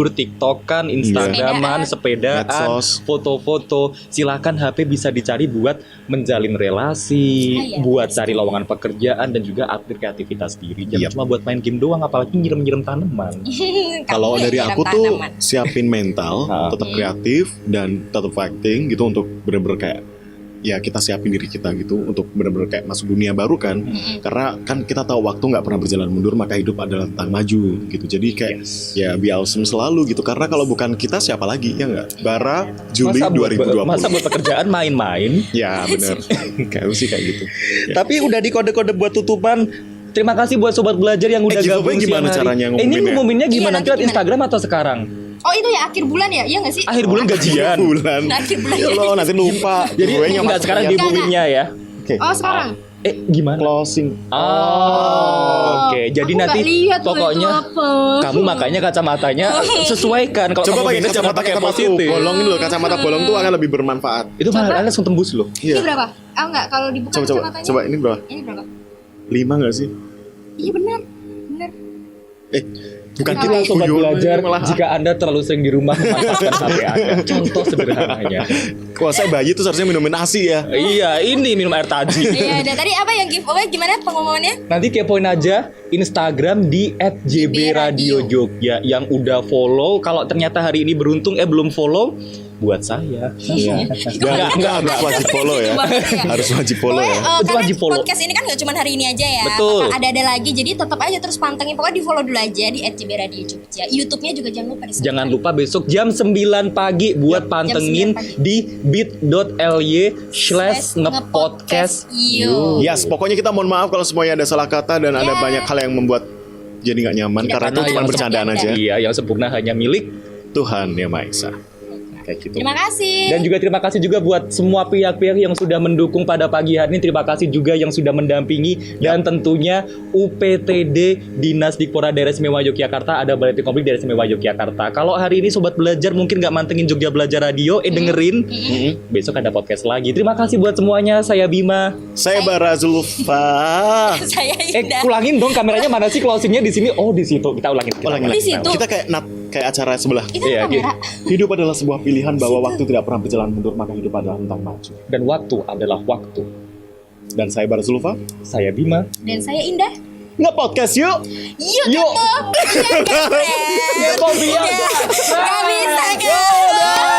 TikTokan, Instagraman, sepedaan, Medsos. foto-foto. Silakan HP bisa dicari buat menjalin relasi, Iya, buat pasti. cari lowongan pekerjaan dan juga update kreativitas diri. Jangan Yap. cuma buat main game doang, apalagi nyiram-nyiram tanaman. Kalau dari aku tuh siapin mental, Ha. tetap kreatif dan tetap fighting gitu untuk bener-bener kayak ya kita siapin diri kita gitu untuk bener-bener kayak masuk dunia baru kan. Karena kan kita tahu waktu nggak pernah berjalan mundur, maka hidup adalah tentang maju gitu. Jadi kayak ya be awesome selalu gitu. Karena kalau bukan kita siapa lagi ya nggak? Bara Juli 2020. Masa buat pekerjaan main-main? Ya bener. Kayak sih kayak gitu. Ya. Tapi udah di kode-kode buat tutupan. Terima kasih buat sobat belajar yang udah giveaway gabung gimana siang hari. caranya Ini ngumuminnya? ngumuminnya Iya, gimana? nanti Lewat gimana? Instagram atau sekarang? Oh itu ya akhir bulan ya? Iya nggak sih? Akhir bulan gajian. Bulan. Akhir bulan. Ya Allah, nanti lupa. Jadi Giveaway-nya nggak masuk sekarang ya. diumuminnya ya. Oke. Oh sekarang. Gimana? Closing. Oh, oke. Jadi Aku nanti nggak lihat loh pokoknya itu apa. kamu makanya kacamatanya sesuaikan. Kalau Coba kamu pakai minus, kacamata pakai kacamata positif. bolongin loh, kacamata bolong tuh akan lebih bermanfaat. Itu malah langsung tembus loh. Ini berapa? Oh enggak, kalau dibuka Coba kacamatanya. coba ini berapa? Ini berapa? 5 nggak sih? Iya benar. Benar. Bukan Kita kita Sobat guyon, belajar, malah. jika Anda terlalu sering di rumah memanfaatkan HP Anda. Contoh sederhananya. Kalau saya bayi tuh seharusnya minumin ASI ya. Iya, ini minum air taji. Iya, dan tadi apa yang giveaway gimana pengumumannya? Nanti kepoin aja Instagram di @jbradio.jogja yang udah follow. Kalau ternyata hari ini beruntung belum follow, buat saya. Iya. Enggak harus wajib follow ya. Harus wajib follow ya. Itu Karena wajib follow. podcast ini kan gak cuma hari ini aja ya. Betul. Bakal ada lagi, jadi tetap aja terus pantengin. Pokoknya di follow dulu aja di @jbradio.jogja. YouTube-nya juga jangan lupa di Jangan lupa besok jam 9 pagi buat pantengin pagi. di bit.ly/ngepodcast. Yo. Yes, pokoknya kita mohon maaf kalau semuanya ada salah kata dan ada banyak hal yang membuat jadi nggak nyaman Tidak karena itu pernah cuma yang bercandaan bercanda. aja. Iya, yang sempurna hanya milik. Tuhan yang Maha Esa. Kayak gitu. Terima kasih. Dan juga terima kasih juga buat semua pihak-pihak yang sudah mendukung pada pagi hari ini. Terima kasih juga yang sudah mendampingi. Dan tentunya UPTD Dinas Dikpora Daerah Istimewa Yogyakarta. Ada Balai Konflik Daerah Istimewa Yogyakarta. Kalau hari ini Sobat Belajar mungkin nggak mantengin Jogja Belajar Radio, dengerin. Besok ada podcast lagi. Terima kasih buat semuanya. Saya Bima. Saya Bara Zulfa. Saya Indah. Ulangin dong kameranya mana sih, closingnya di sini? Oh, di situ. Kita ulangin. Di situ. Kita kayak kayak acara sebelah. Itu Iya, kamera. Hidup adalah sebuah pilihan bahwa waktu tidak pernah berjalan mundur, maka hidup adalah tentang maju. Dan waktu adalah waktu. Dan saya Bara Zulfa. Saya Bima. Dan saya Indah. Nge-podcast yuk. Yuk, Yuk. tutup. Iya, Ya, kok biar. Gak bisa, guys.